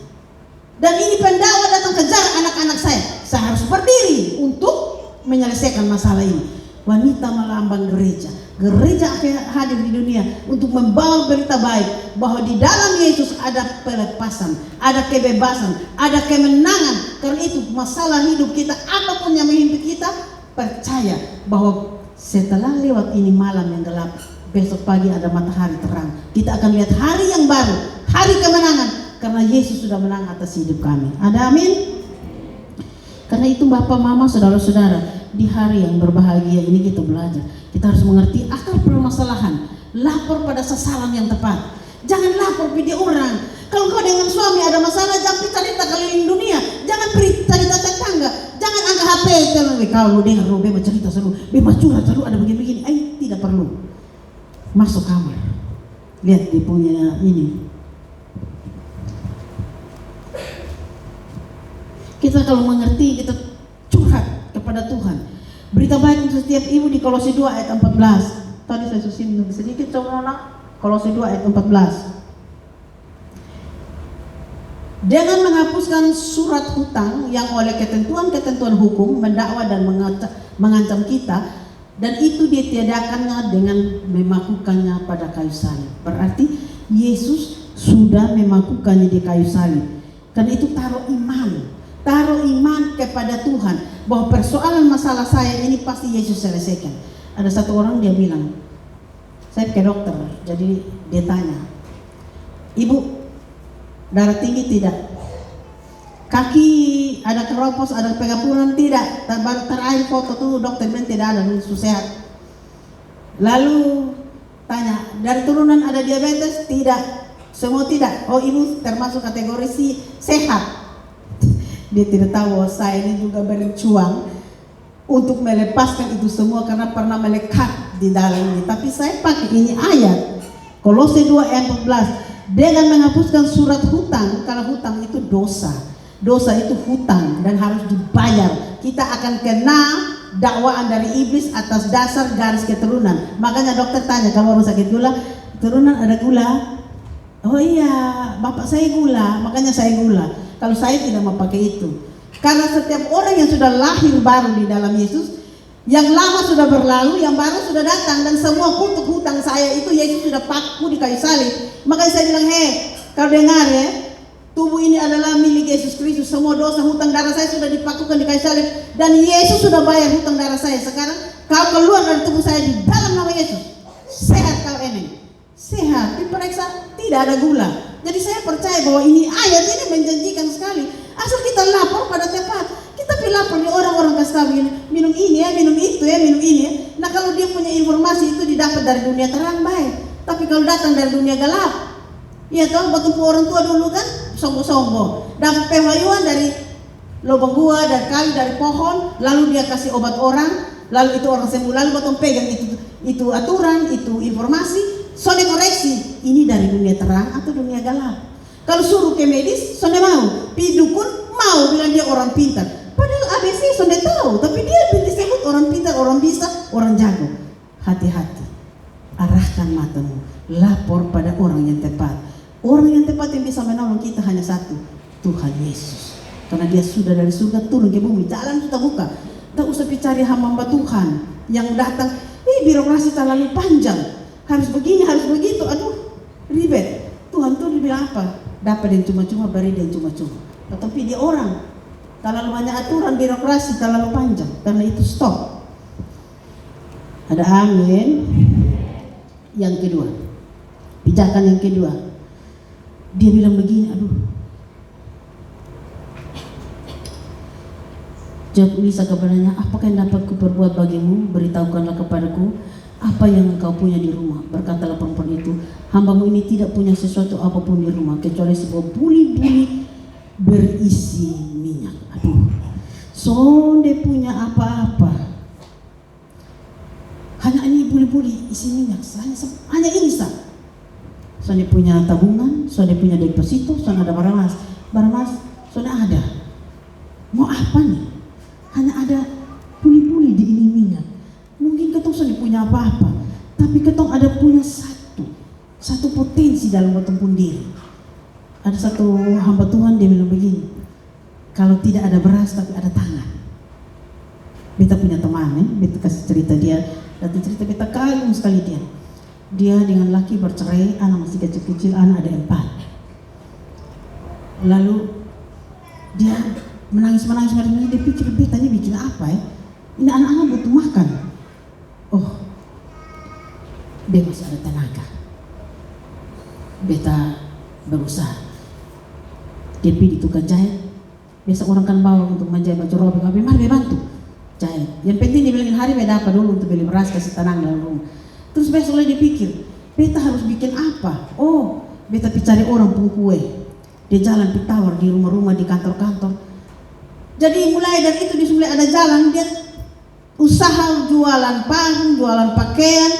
Dan ini pendakwa datang kejar anak-anak saya harus berdiri untuk menyelesaikan masalah ini. Wanita melambang gereja. Gereja akan hadir di dunia untuk membawa berita baik bahwa di dalam Yesus ada pelepasan, ada kebebasan, ada kemenangan. Karena itu masalah hidup kita, apapun yang menghimpit kita, percaya bahwa setelah lewat ini malam yang gelap, besok pagi ada matahari terang. Kita akan lihat hari yang baru, hari kemenangan, karena Yesus sudah menang atas hidup kami. Ada amin? Karena itu Bapak, Mama, saudara-saudara, di hari yang berbahagia ini kita belajar. Kita harus mengerti akar permasalahan. Lapor pada sasaran yang tepat. Jangan lapor pada orang. Kalau kau dengan suami ada masalah, jangan cerita keliling dunia. Jangan cerita tetangga. Jangan angkat HP. Kalau dengar lo bebas cerita selalu, bebas curhat selalu, ada begini-begini. Tidak perlu. Masuk kamar. Lihat dia punya ini. Kita kalau mengerti, kita curhat kepada Tuhan. Berita baik untuk setiap ibu di Kolose 2 ayat 14. Tadi saya susun sedikit, coba nak. Kolose 2 ayat 14. Jangan menghapuskan surat hutang yang oleh ketentuan-ketentuan hukum mendakwa dan mengancam kita, dan itu ditiadakannya dengan memakukannya pada kayu salib. Berarti Yesus sudah memakukannya di kayu salib. Karena itu taruh iman kepada Tuhan bahwa persoalan masalah saya ini pasti Yesus selesaikan. Ada satu orang dia bilang, saya ke dokter, jadi dia tanya, ibu darah tinggi tidak? Kaki ada keropos, ada pengapuran tidak? Terakhir foto tuh dokter bilang tidak ada, sehat. Lalu tanya, dari turunan ada diabetes? Tidak, semua tidak. Oh, ibu termasuk kategori sehat. Dia tidak tahu saya ini juga berjuang untuk melepaskan itu semua karena pernah melekat di dalam ini. Tapi saya pakai ini ayat Kolose 2 ayat 14. Dengan menghapuskan surat hutang, karena hutang itu dosa. Dosa itu hutang dan harus dibayar. Kita akan kena dakwaan dari iblis atas dasar garis keturunan. Makanya dokter tanya, kalau orang sakit gula, turunan ada gula? Oh iya, bapak saya gula, makanya saya gula. Kalau saya tidak mau pakai itu. Karena setiap orang yang sudah lahir baru di dalam Yesus, yang lama sudah berlalu, yang baru sudah datang, dan semua kutuk hutang saya itu Yesus sudah paku di kayu salib. Makanya saya bilang, kau dengar ya, tubuh ini adalah milik Yesus Kristus. Semua dosa hutang darah saya sudah dipakukan di kayu salib, dan Yesus sudah bayar hutang darah saya. Sekarang kau keluar dari tubuh saya di dalam nama Yesus. Sehat kau ini. Sehat, diperiksa tidak ada gula. Jadi saya percaya bahwa ini ayat ini menjanjikan sekali. Asal kita lapor pada tepat. Kita lapor di orang-orang kasih tahu minum ini ya, minum itu ya, minum ini ya. Nah kalau dia punya informasi itu didapat dari dunia terang baik. Tapi kalau datang dari dunia gelap, ya toh waktu orang tua dulu kan sombong-sombong. Dapat pewahyuan dari lubang gua, dari kayu, dari pohon, lalu dia kasih obat orang, lalu itu orang sembuh, lalu potong pegang itu aturan, itu informasi. Sonde koreksi, ini dari dunia terang atau dunia gelap. Kalau suruh ke medis, sonde mau. Pidukun mau bilang dia orang pintar. Padahal ABC sonde tahu, tapi dia disebut orang pintar, orang bisa, orang jago. Hati-hati. Arahkan matamu, lapor pada orang yang tepat. Orang yang tepat yang bisa menolong kita hanya satu, Tuhan Yesus. Karena dia sudah dari surga turun ke bumi, jalan sudah buka. Tak usah cari hamba Tuhan yang datang, birokrasi terlalu panjang. Harus begini, harus begitu, aduh ribet. Tuhan tuh dibilang apa? Dapat yang cuma-cuma, beri yang cuma-cuma. Tetapi dia orang, terlalu banyak aturan, birokrasi terlalu panjang. Karena itu stop. Ada amin. Yang kedua, pijakan yang kedua, dia bilang begini, aduh. Jawab Elisa kepadanya, apakah yang dapat kuperbuat bagimu? Beritahukanlah kepadaku apa yang engkau punya di rumah. Berkatalah perempuan itu, hambamu ini tidak punya sesuatu apapun di rumah kecuali sebuah buli-buli berisi minyak. Aduh, sonde punya apa-apa. isi minyak, hanya ini sah. Soalnya punya tabungan, soalnya punya deposito, soalnya ada barang mas, soalnya ada. Mau apa nih? Hanya ada puli-puli di ini minyak. Mungkin ketong soalnya punya apa-apa, tapi ketong ada punya satu potensi dalam ketong pun diri. Ada satu hamba Tuhan, dia bilang begini, kalau tidak ada beras tapi ada tangan. Beta punya teman, beta kasih cerita dia, datang cerita beta kagum sekali dia. Dia dengan laki bercerai, anak masih kecil-kecil, anak ada 4. Lalu dia menangis, dia pikir beta ini bikin apa ya? Ini anak-anak butuh makan. Oh, dia masih ada tenaga. Beta berusaha. Dia pergi di tukang jahit. Biasa orang kan bawa untuk menjahit baju robek, tapi mari bantu jahit. Yang penting dia bilangin hari beda apa dulu untuk beli beras kasih tenang dalam rumah. Terus besok lagi dia pikir, beta harus bikin apa? Oh, beta cari orang pun kue. Dia jalan pitawar di rumah-rumah, di kantor-kantor. Jadi mulai dari itu dia mulai ada jalan, dia usaha jualan parfum, jualan pakaian.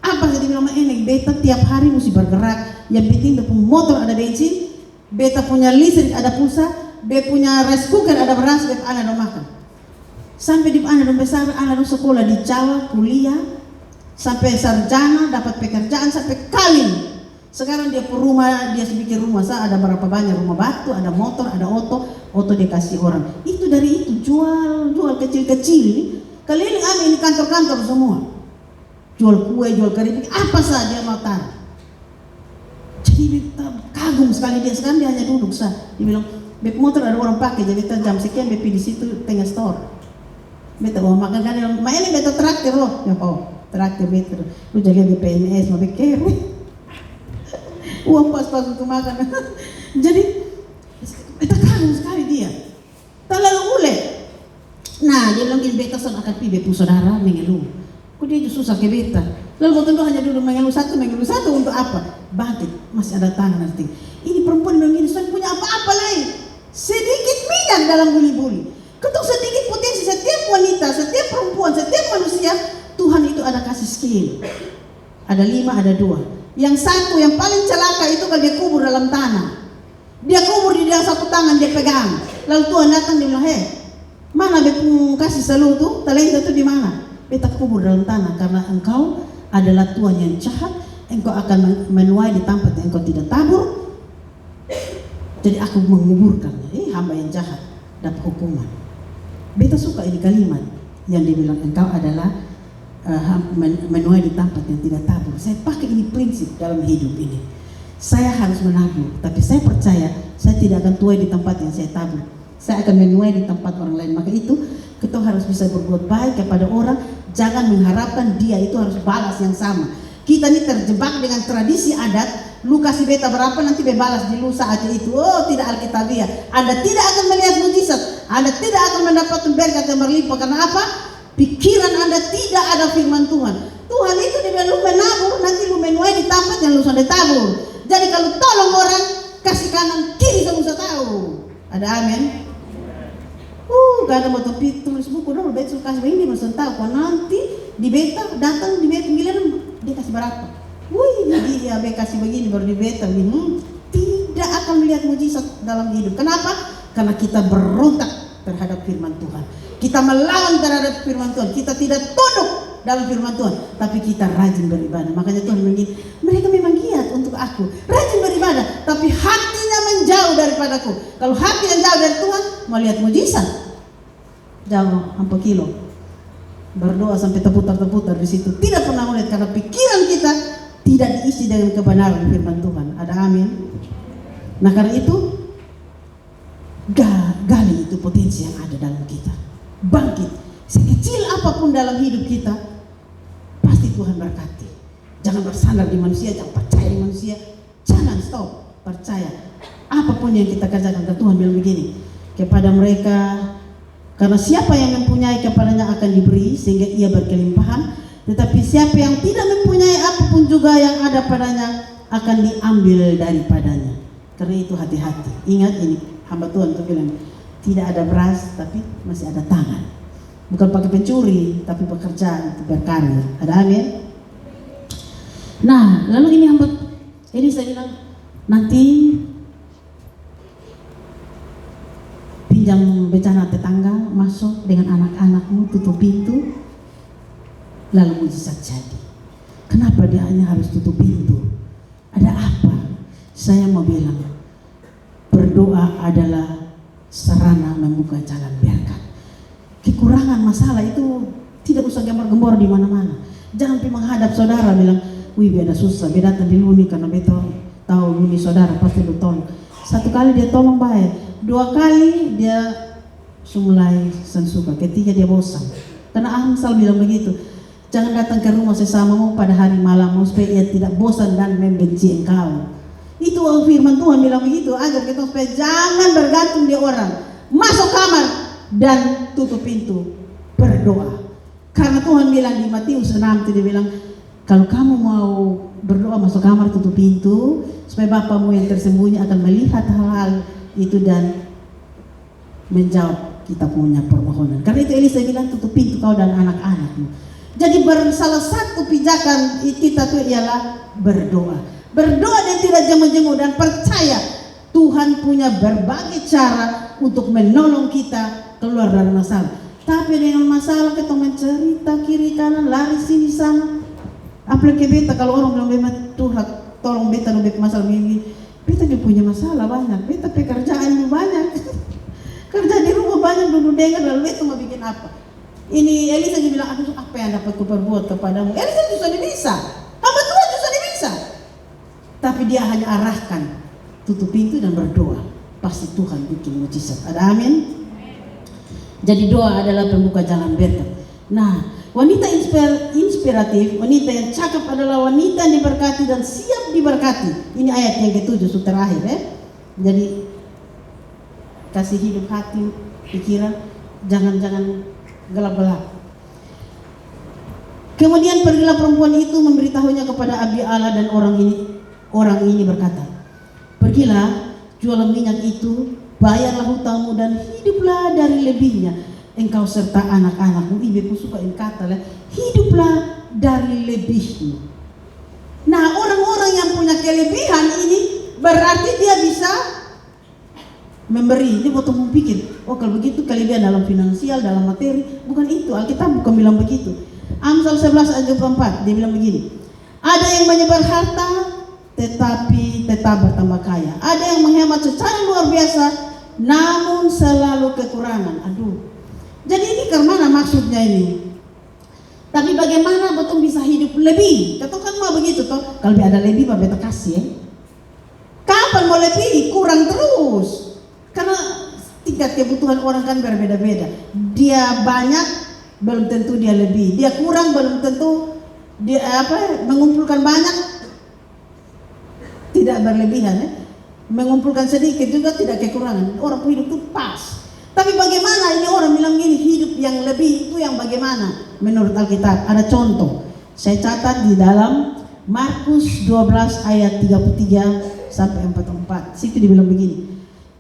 Apa jadi bilang ini? Beta tiap hari mesti bergerak. Yang penting dia punya motor ada bensin, beta punya listrik ada pulsa, beta punya rice cooker ada beras, beta anak dong makan. Sampai di anak dong besar, anak dong sekolah di Jawa, kuliah, sampai sarjana, dapat pekerjaan, sampai kawin. Sekarang dia per rumah, dia bikin rumah sah, ada berapa banyak rumah batu, ada motor, ada oto dia kasih orang. Itu dari itu jual kecil-kecil ini. Kalian ambil ini kantor-kantor semua. Jual kue, jual keripik, apa saja dia mau taruh. Jadi beta kagum sekali dia. Sekarang dia hanya duduk sah. Dia bilang, beta motor ada orang pakai, jadi beta jam sekian beta di situ tengah store. Beta mau makan kan, ini beta traktir loh. Ya traktir beta. Lu jaga BPNS, mau pikir. Uang pas-pas untuk makan. Jadi beta kagum sekali dia. Terlalu ule. Nah dia bilang gini, beta son akan pergi bepu saudara mengeluh. Kok dia susah ke beta. Lalu waktu itu hanya duduk mengeluh satu untuk apa? Bangkit, masih ada tangan nanti. Ini perempuan bilang gini, son punya apa-apa lain. Sedikit minyak dalam buli-buli. Ketuk sedikit potensi, setiap wanita, setiap perempuan, setiap manusia, Tuhan itu ada kasih skill. Ada 5, ada 2. Yang satu, yang paling celaka itu kalau dia kubur dalam tanah. Dia kubur di dalam sapu tangan, dia pegang. Lalu Tuhan datang, dia bilang, mana bepung kasih selalu tuh, talenta itu di mana? Beta kubur dalam tanah karena engkau adalah Tuhan yang jahat. Engkau akan menuai di tempat yang engkau tidak tabur. Jadi aku menguburkannya. Hamba yang jahat dapat hukuman. Beta suka ini kalimat yang dibilang engkau adalah menuai di tempat yang tidak tabur. Saya pakai ini prinsip dalam hidup ini. Saya harus menabur, tapi saya percaya saya tidak akan tuai di tempat yang saya tabur. Saya akan menuai di tempat orang lain. Maka itu kita harus bisa berbuat baik kepada orang. Jangan mengharapkan dia itu harus balas yang sama. Kita ini terjebak dengan tradisi adat. Lu kasih beta berapa nanti bebalas di lusa aja itu. Oh tidak alkitabiah. Anda tidak akan melihat mujizat. Anda tidak akan mendapatkan berkat yang berlimpah. Karena apa? Pikiran Anda tidak ada firman Tuhan. Tuhan itu dia lu menabur, nanti lu menuai di tempat yang lu sudah tabur. Jadi kalau tolong orang, kasih kanan kiri kamu bisa tahu. Ada amin. Gak ada mau tulis buku dong, beta suka kasih ini masih tahu. Kalau nanti di beta datang di beta giliran dia kasih berapa? Jadi ya beta kasih begini baru di beta begini. Tidak akan melihat mujizat dalam hidup. Kenapa? Karena kita berontak terhadap firman Tuhan. Kita melawan terhadap firman Tuhan. Kita tidak tunduk dalam firman Tuhan, tapi kita rajin beribadah. Makanya Tuhan bilang, mereka memang giat untuk aku, rajin beribadah, tapi hatinya menjauh daripadaku. Kalau hati yang jauh dari Tuhan, mau lihat mujizat jauh hampir kilo. Berdoa sampai terputar-terputar di situ, tidak pernah melihat karena pikiran kita tidak diisi dengan kebenaran firman Tuhan. Ada amin. Nah karena itu gali itu potensi yang ada dalam kita. Bangkit. Sekecil apapun dalam hidup kita, pasti Tuhan berkati. Jangan bersandar di manusia, jangan percaya di manusia. Jangan stop, percaya. Apapun yang kita kerjakan, Tuhan bilang begini kepada mereka, karena siapa yang mempunyai kepadanya akan diberi sehingga ia berkelimpahan, tetapi siapa yang tidak mempunyai apapun juga yang ada padanya akan diambil daripadanya. Karena itu hati-hati. Ingat ini, hamba Tuhan itu bilang, tidak ada beras tapi masih ada tangan. Bukan pakai pencuri, tapi bekerja untuk berkarya. Ada amin? Nah, lalu ini saya bilang, nanti pinjam bencana tetangga, masuk dengan anak-anakmu, tutup pintu, lalu mujizat jadi. Kenapa dia hanya harus tutup pintu? Ada apa? Saya mau bilang, berdoa adalah sarana membuka jalan berkat. Kekurangan masalah itu tidak usah gembor-gembor di mana-mana. Jangan pergi menghadap saudara bilang, wih beda susah, beda datang di luni karena beta tahu luni saudara pasti lu tolong. Satu kali dia tolong baik, 2 kali dia mulai sensuka, ketiga dia bosan. Karena Amsal bilang begitu, jangan datang ke rumah sesamamu pada hari malammu supaya ia tidak bosan dan membenci engkau. Itu firman Tuhan bilang begitu, agar kita supaya jangan bergantung di orang. Masuk kamar dan tutup pintu, berdoa. Karena Tuhan bilang di Matius 6, dia bilang, kalau kamu mau berdoa masuk kamar tutup pintu, supaya Bapamu yang tersembunyi akan melihat hal-hal itu dan menjawab kita punya permohonan. Karena itu Elisa bilang, tutup pintu kau dan anak-anakmu. Jadi salah satu pijakan kita itu ialah berdoa. Berdoa dan tidak jemu-jemu, dan percaya Tuhan punya berbagai cara untuk menolong kita keluar dari masalah. Tapi dengan masalah kita mencerita kiri kanan, lari sini sana. Apalagi beta, kalau orang bilang beta Tuhan tolong beta lebih masalah ini, beta juga punya masalah banyak, beta pekerjaan banyak, kerja di rumah banyak, duduk dengar, lalu beta mau bikin apa? Ini Elisa juga bilang, aduh apa yang dapat kuperbuat kepadamu? Elisa juga bisa, hamba Tuhan juga bisa. Tapi dia hanya arahkan, tutup pintu dan berdoa, pasti Tuhan bikin mujizat. Ada amin? Jadi doa adalah pembuka jalan berkat. Nah, wanita inspiratif, wanita yang cakap adalah wanita yang diberkati dan siap diberkati. Ini ayat yang ke-7 terakhir ya. Jadi kasih hidup hati, pikiran, jangan gelap-gelap. Kemudian pergilah perempuan itu memberitahunya kepada Abi Allah, dan orang ini berkata, pergilah, jual minyak itu, bayarlah hutangmu dan hiduplah dari lebihnya. Engkau serta anak-anakmu, ibuku suka kata lah, hiduplah dari lebihmu. Nah, orang-orang yang punya kelebihan ini berarti dia bisa memberi. Dia betul pikir, oh kalau begitu kelebihan dalam finansial, dalam materi. Bukan itu, Alkitab bukan bilang begitu. Amsal 11 ayat 24, dia bilang begini, ada yang menyebar harta tetapi tetap bertambah kaya. Ada yang menghemat secara luar biasa namun selalu kekurangan. Aduh. Jadi ini kemana maksudnya ini? Tapi bagaimana betul bisa hidup lebih? Katakan mau begitu toh. Kalau ada lebih, Bapak beta kasih ya. Kapan mau lebih? Kurang terus. Karena tingkat kebutuhan orang kan berbeda-beda. Dia banyak, belum tentu dia lebih. Dia kurang, belum tentu dia mengumpulkan banyak, tidak berlebihan ya. Mengumpulkan sedikit juga tidak kekurangan. Orang hidup itu pas. Tapi bagaimana ini orang bilang gini, hidup yang lebih itu yang bagaimana? Menurut Alkitab ada contoh. Saya catat di dalam Markus 12 ayat 33 sampai 44. Situ dibilang begini.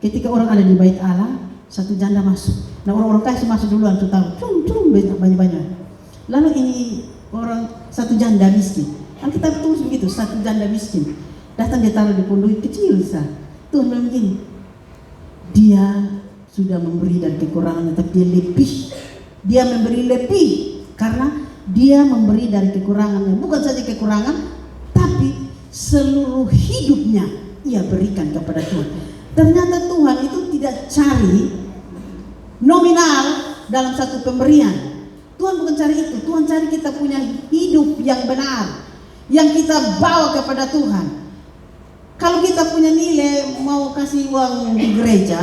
Ketika orang ada di bait Allah, satu janda masuk. Nah, orang-orang kaya masuk duluan, tuh tahu. Cum banyak-banyak. Lalu ini orang satu janda miskin. Alkitab tulis begitu, satu janda miskin. Datang dia taruh di pondok kecil sah. Tuhan bilang begini, dia sudah memberi dari kekurangannya, tapi dia lebih. Dia memberi lebih karena dia memberi dari kekurangannya. Bukan saja kekurangan, tapi seluruh hidupnya ia berikan kepada Tuhan. Ternyata Tuhan itu tidak cari nominal dalam satu pemberian. Tuhan bukan cari itu. Tuhan cari kita punya hidup yang benar, yang kita bawa kepada Tuhan. Kalau kita punya nilai mau kasih uang di gereja,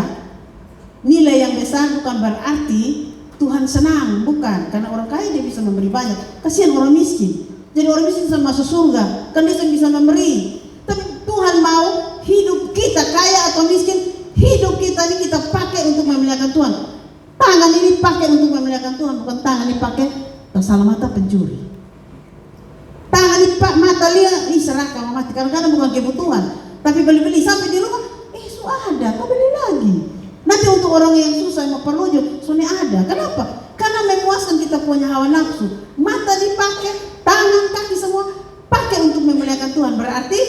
nilai yang besar bukan berarti Tuhan senang, bukan. Karena orang kaya dia bisa memberi banyak. Kasihan orang miskin. Jadi orang miskin bisa masuk surga, kan dia bisa memberi. Tapi Tuhan mau hidup kita kaya atau miskin, hidup kita ini kita pakai untuk memuliakan Tuhan. Tangan ini pakai untuk memuliakan Tuhan, bukan tangan ini pakai salah mata pencuri. Tangan ini mata lihat, serahkan mati. Kadang-kadang bukan kebutuhan, tapi beli-beli sampai di rumah, su ada, kau beli lagi. Nanti untuk orang yang susah mau perlu juga, soalnya ada. Kenapa? Karena memuaskan kita punya hawa nafsu. Mata dipakai, tangan, kaki semua pakai untuk memuliakan Tuhan berarti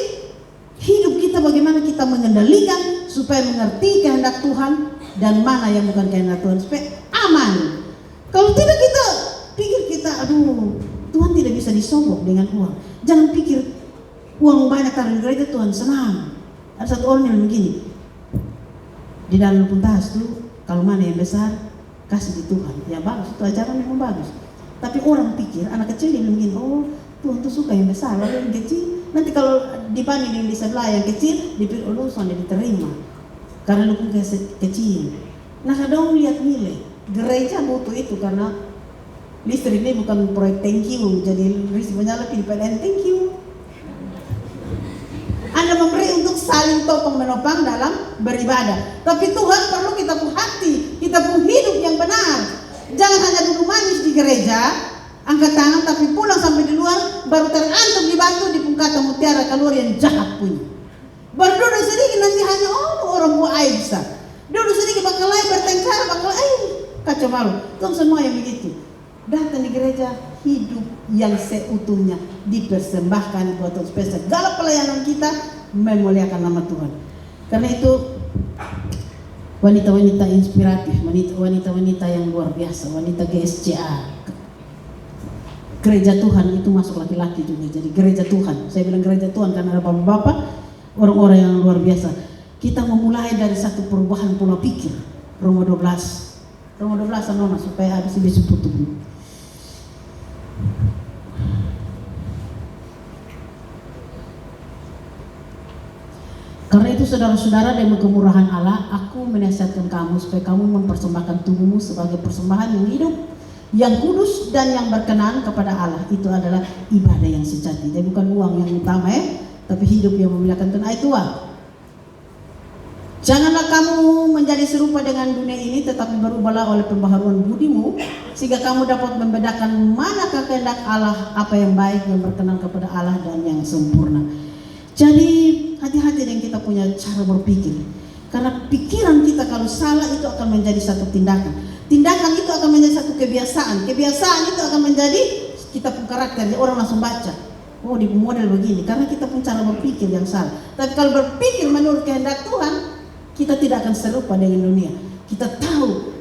hidup kita bagaimana kita mengendalikan supaya mengerti kehendak Tuhan dan mana yang bukan kehendak Tuhan supaya aman. Kalau tidak kita pikir kita, aduh, Tuhan tidak bisa disogok dengan uang. Jangan pikir uang banyak karena di gereja Tuhan senang. Ada satu orang yang begini, di dalam puntas tuh kalau mana yang besar kasih di Tuhan. Ya bagus, itu ajaran memang bagus. Tapi orang pikir, anak kecil dia begini, oh Tuhan tuh suka yang besar, lalu yang kecil nanti kalau dipanggil yang di sebelah yang kecil dipikir, oh soalnya diterima karena lu punya kecil. Nah kadang lihat nilai gereja butuh itu karena listrik ini bukan proyek thank you, jadi listrik menyala pilih PLN thank you. Anda memberi untuk saling topang menopang dalam beribadah. Tapi Tuhan perlu kita punya hati, kita punya hidup yang benar. Jangan hanya duduk manis di gereja, angkat tangan tapi pulang sampai di luar baru terantum di batu di pungkata mutiara keluar yang jahat punya. Baru duduk sedikit nanti hanya orang buat aib besar. Duduk sedikit bakal lain bertengkar, bakal kacau malu. Tuh semua yang begitu. Datang di gereja hidup yang seutuhnya dipersembahkan buat Tuhan supaya segala pelayanan kita memuliakan nama Tuhan. Karena itu wanita-wanita inspiratif, wanita-wanita yang luar biasa, wanita GSCA. Gereja Tuhan itu masuk laki-laki juga. Jadi gereja Tuhan, saya bilang gereja Tuhan karena ada bapak-bapak, orang-orang yang luar biasa. Kita memulai dari satu perubahan pola pikir. Roma 12 Nona supaya habis ini tutup dulu. Karena itu saudara-saudara dengan kemurahan Allah, aku menasihatkan kamu supaya kamu mempersembahkan tubuhmu sebagai persembahan yang hidup, yang kudus dan yang berkenan kepada Allah. Itu adalah ibadah yang sejati. Jadi bukan uang yang utama tapi hidup yang memuliakan Tuhan. Itu janganlah kamu menjadi serupa dengan dunia ini, tetapi berubahlah oleh pembaharuan budimu, sehingga kamu dapat membedakan manakah kehendak Allah, apa yang baik, yang berkenan kepada Allah dan yang sempurna. Jadi hati-hati dengan kita punya cara berpikir. Karena pikiran kita kalau salah itu akan menjadi satu tindakan. Tindakan itu akan menjadi satu kebiasaan. Kebiasaan itu akan menjadi kita punya karakter. Jadi orang langsung baca, oh di model begini. Karena kita punya cara berpikir yang salah. Tapi kalau berpikir menurut kehendak Tuhan, kita tidak akan serupa dengan dunia. Kita tahu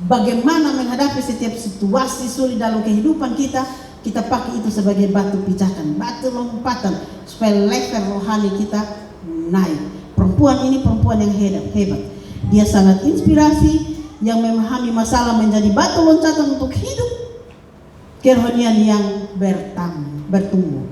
bagaimana menghadapi setiap situasi sulit dalam kehidupan kita. Kita pakai itu sebagai batu pijakan, batu lompatan supaya level rohani kita naik. Perempuan ini perempuan yang hebat. Dia sangat inspirasi, yang memahami masalah menjadi batu loncatan untuk hidup kerohanian yang bertumbuh,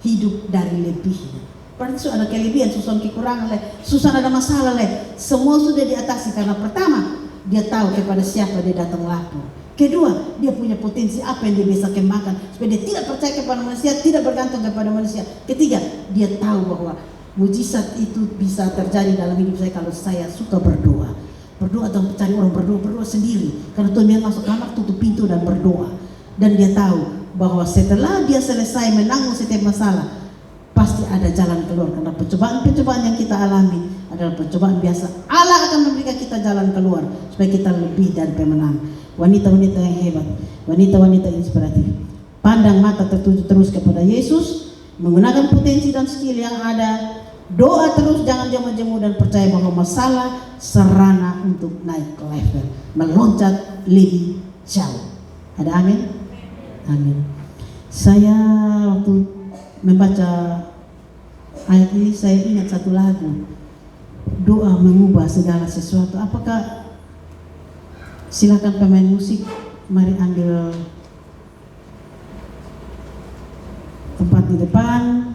hidup dari lebihnya. Berarti ada kelebihan, susun kekurangan, susun ada masalah, semua sudah diatasi karena pertama dia tahu kepada siapa dia datang lapor. Kedua, dia punya potensi apa yang dia bisa kembangkan supaya dia tidak percaya kepada manusia, tidak bergantung kepada manusia. Ketiga, dia tahu bahwa mujizat itu bisa terjadi dalam hidup saya kalau saya suka berdoa. Berdoa atau cari orang berdoa sendiri. Karena Tuhan dia masuk kamar, tutup pintu dan berdoa. Dan dia tahu bahwa setelah dia selesai menanggung setiap masalah, pasti ada jalan keluar. Karena percobaan-percobaan yang kita alami adalah percobaan biasa. Allah akan memberikan kita jalan keluar supaya kita lebih dari pemenang. Wanita-wanita yang hebat, wanita-wanita inspiratif. Pandang mata tertuju terus kepada Yesus, menggunakan potensi dan skill yang ada. Doa terus, jangan jemu-jemu, dan percaya bahwa masalah sarana untuk naik level, meloncat lebih jauh. Ada amin? Amin. Saya waktu membaca ayat ini saya ingat satu lagu, doa mengubah segala sesuatu. Apakah silakan pemain musik, mari ambil tempat di depan.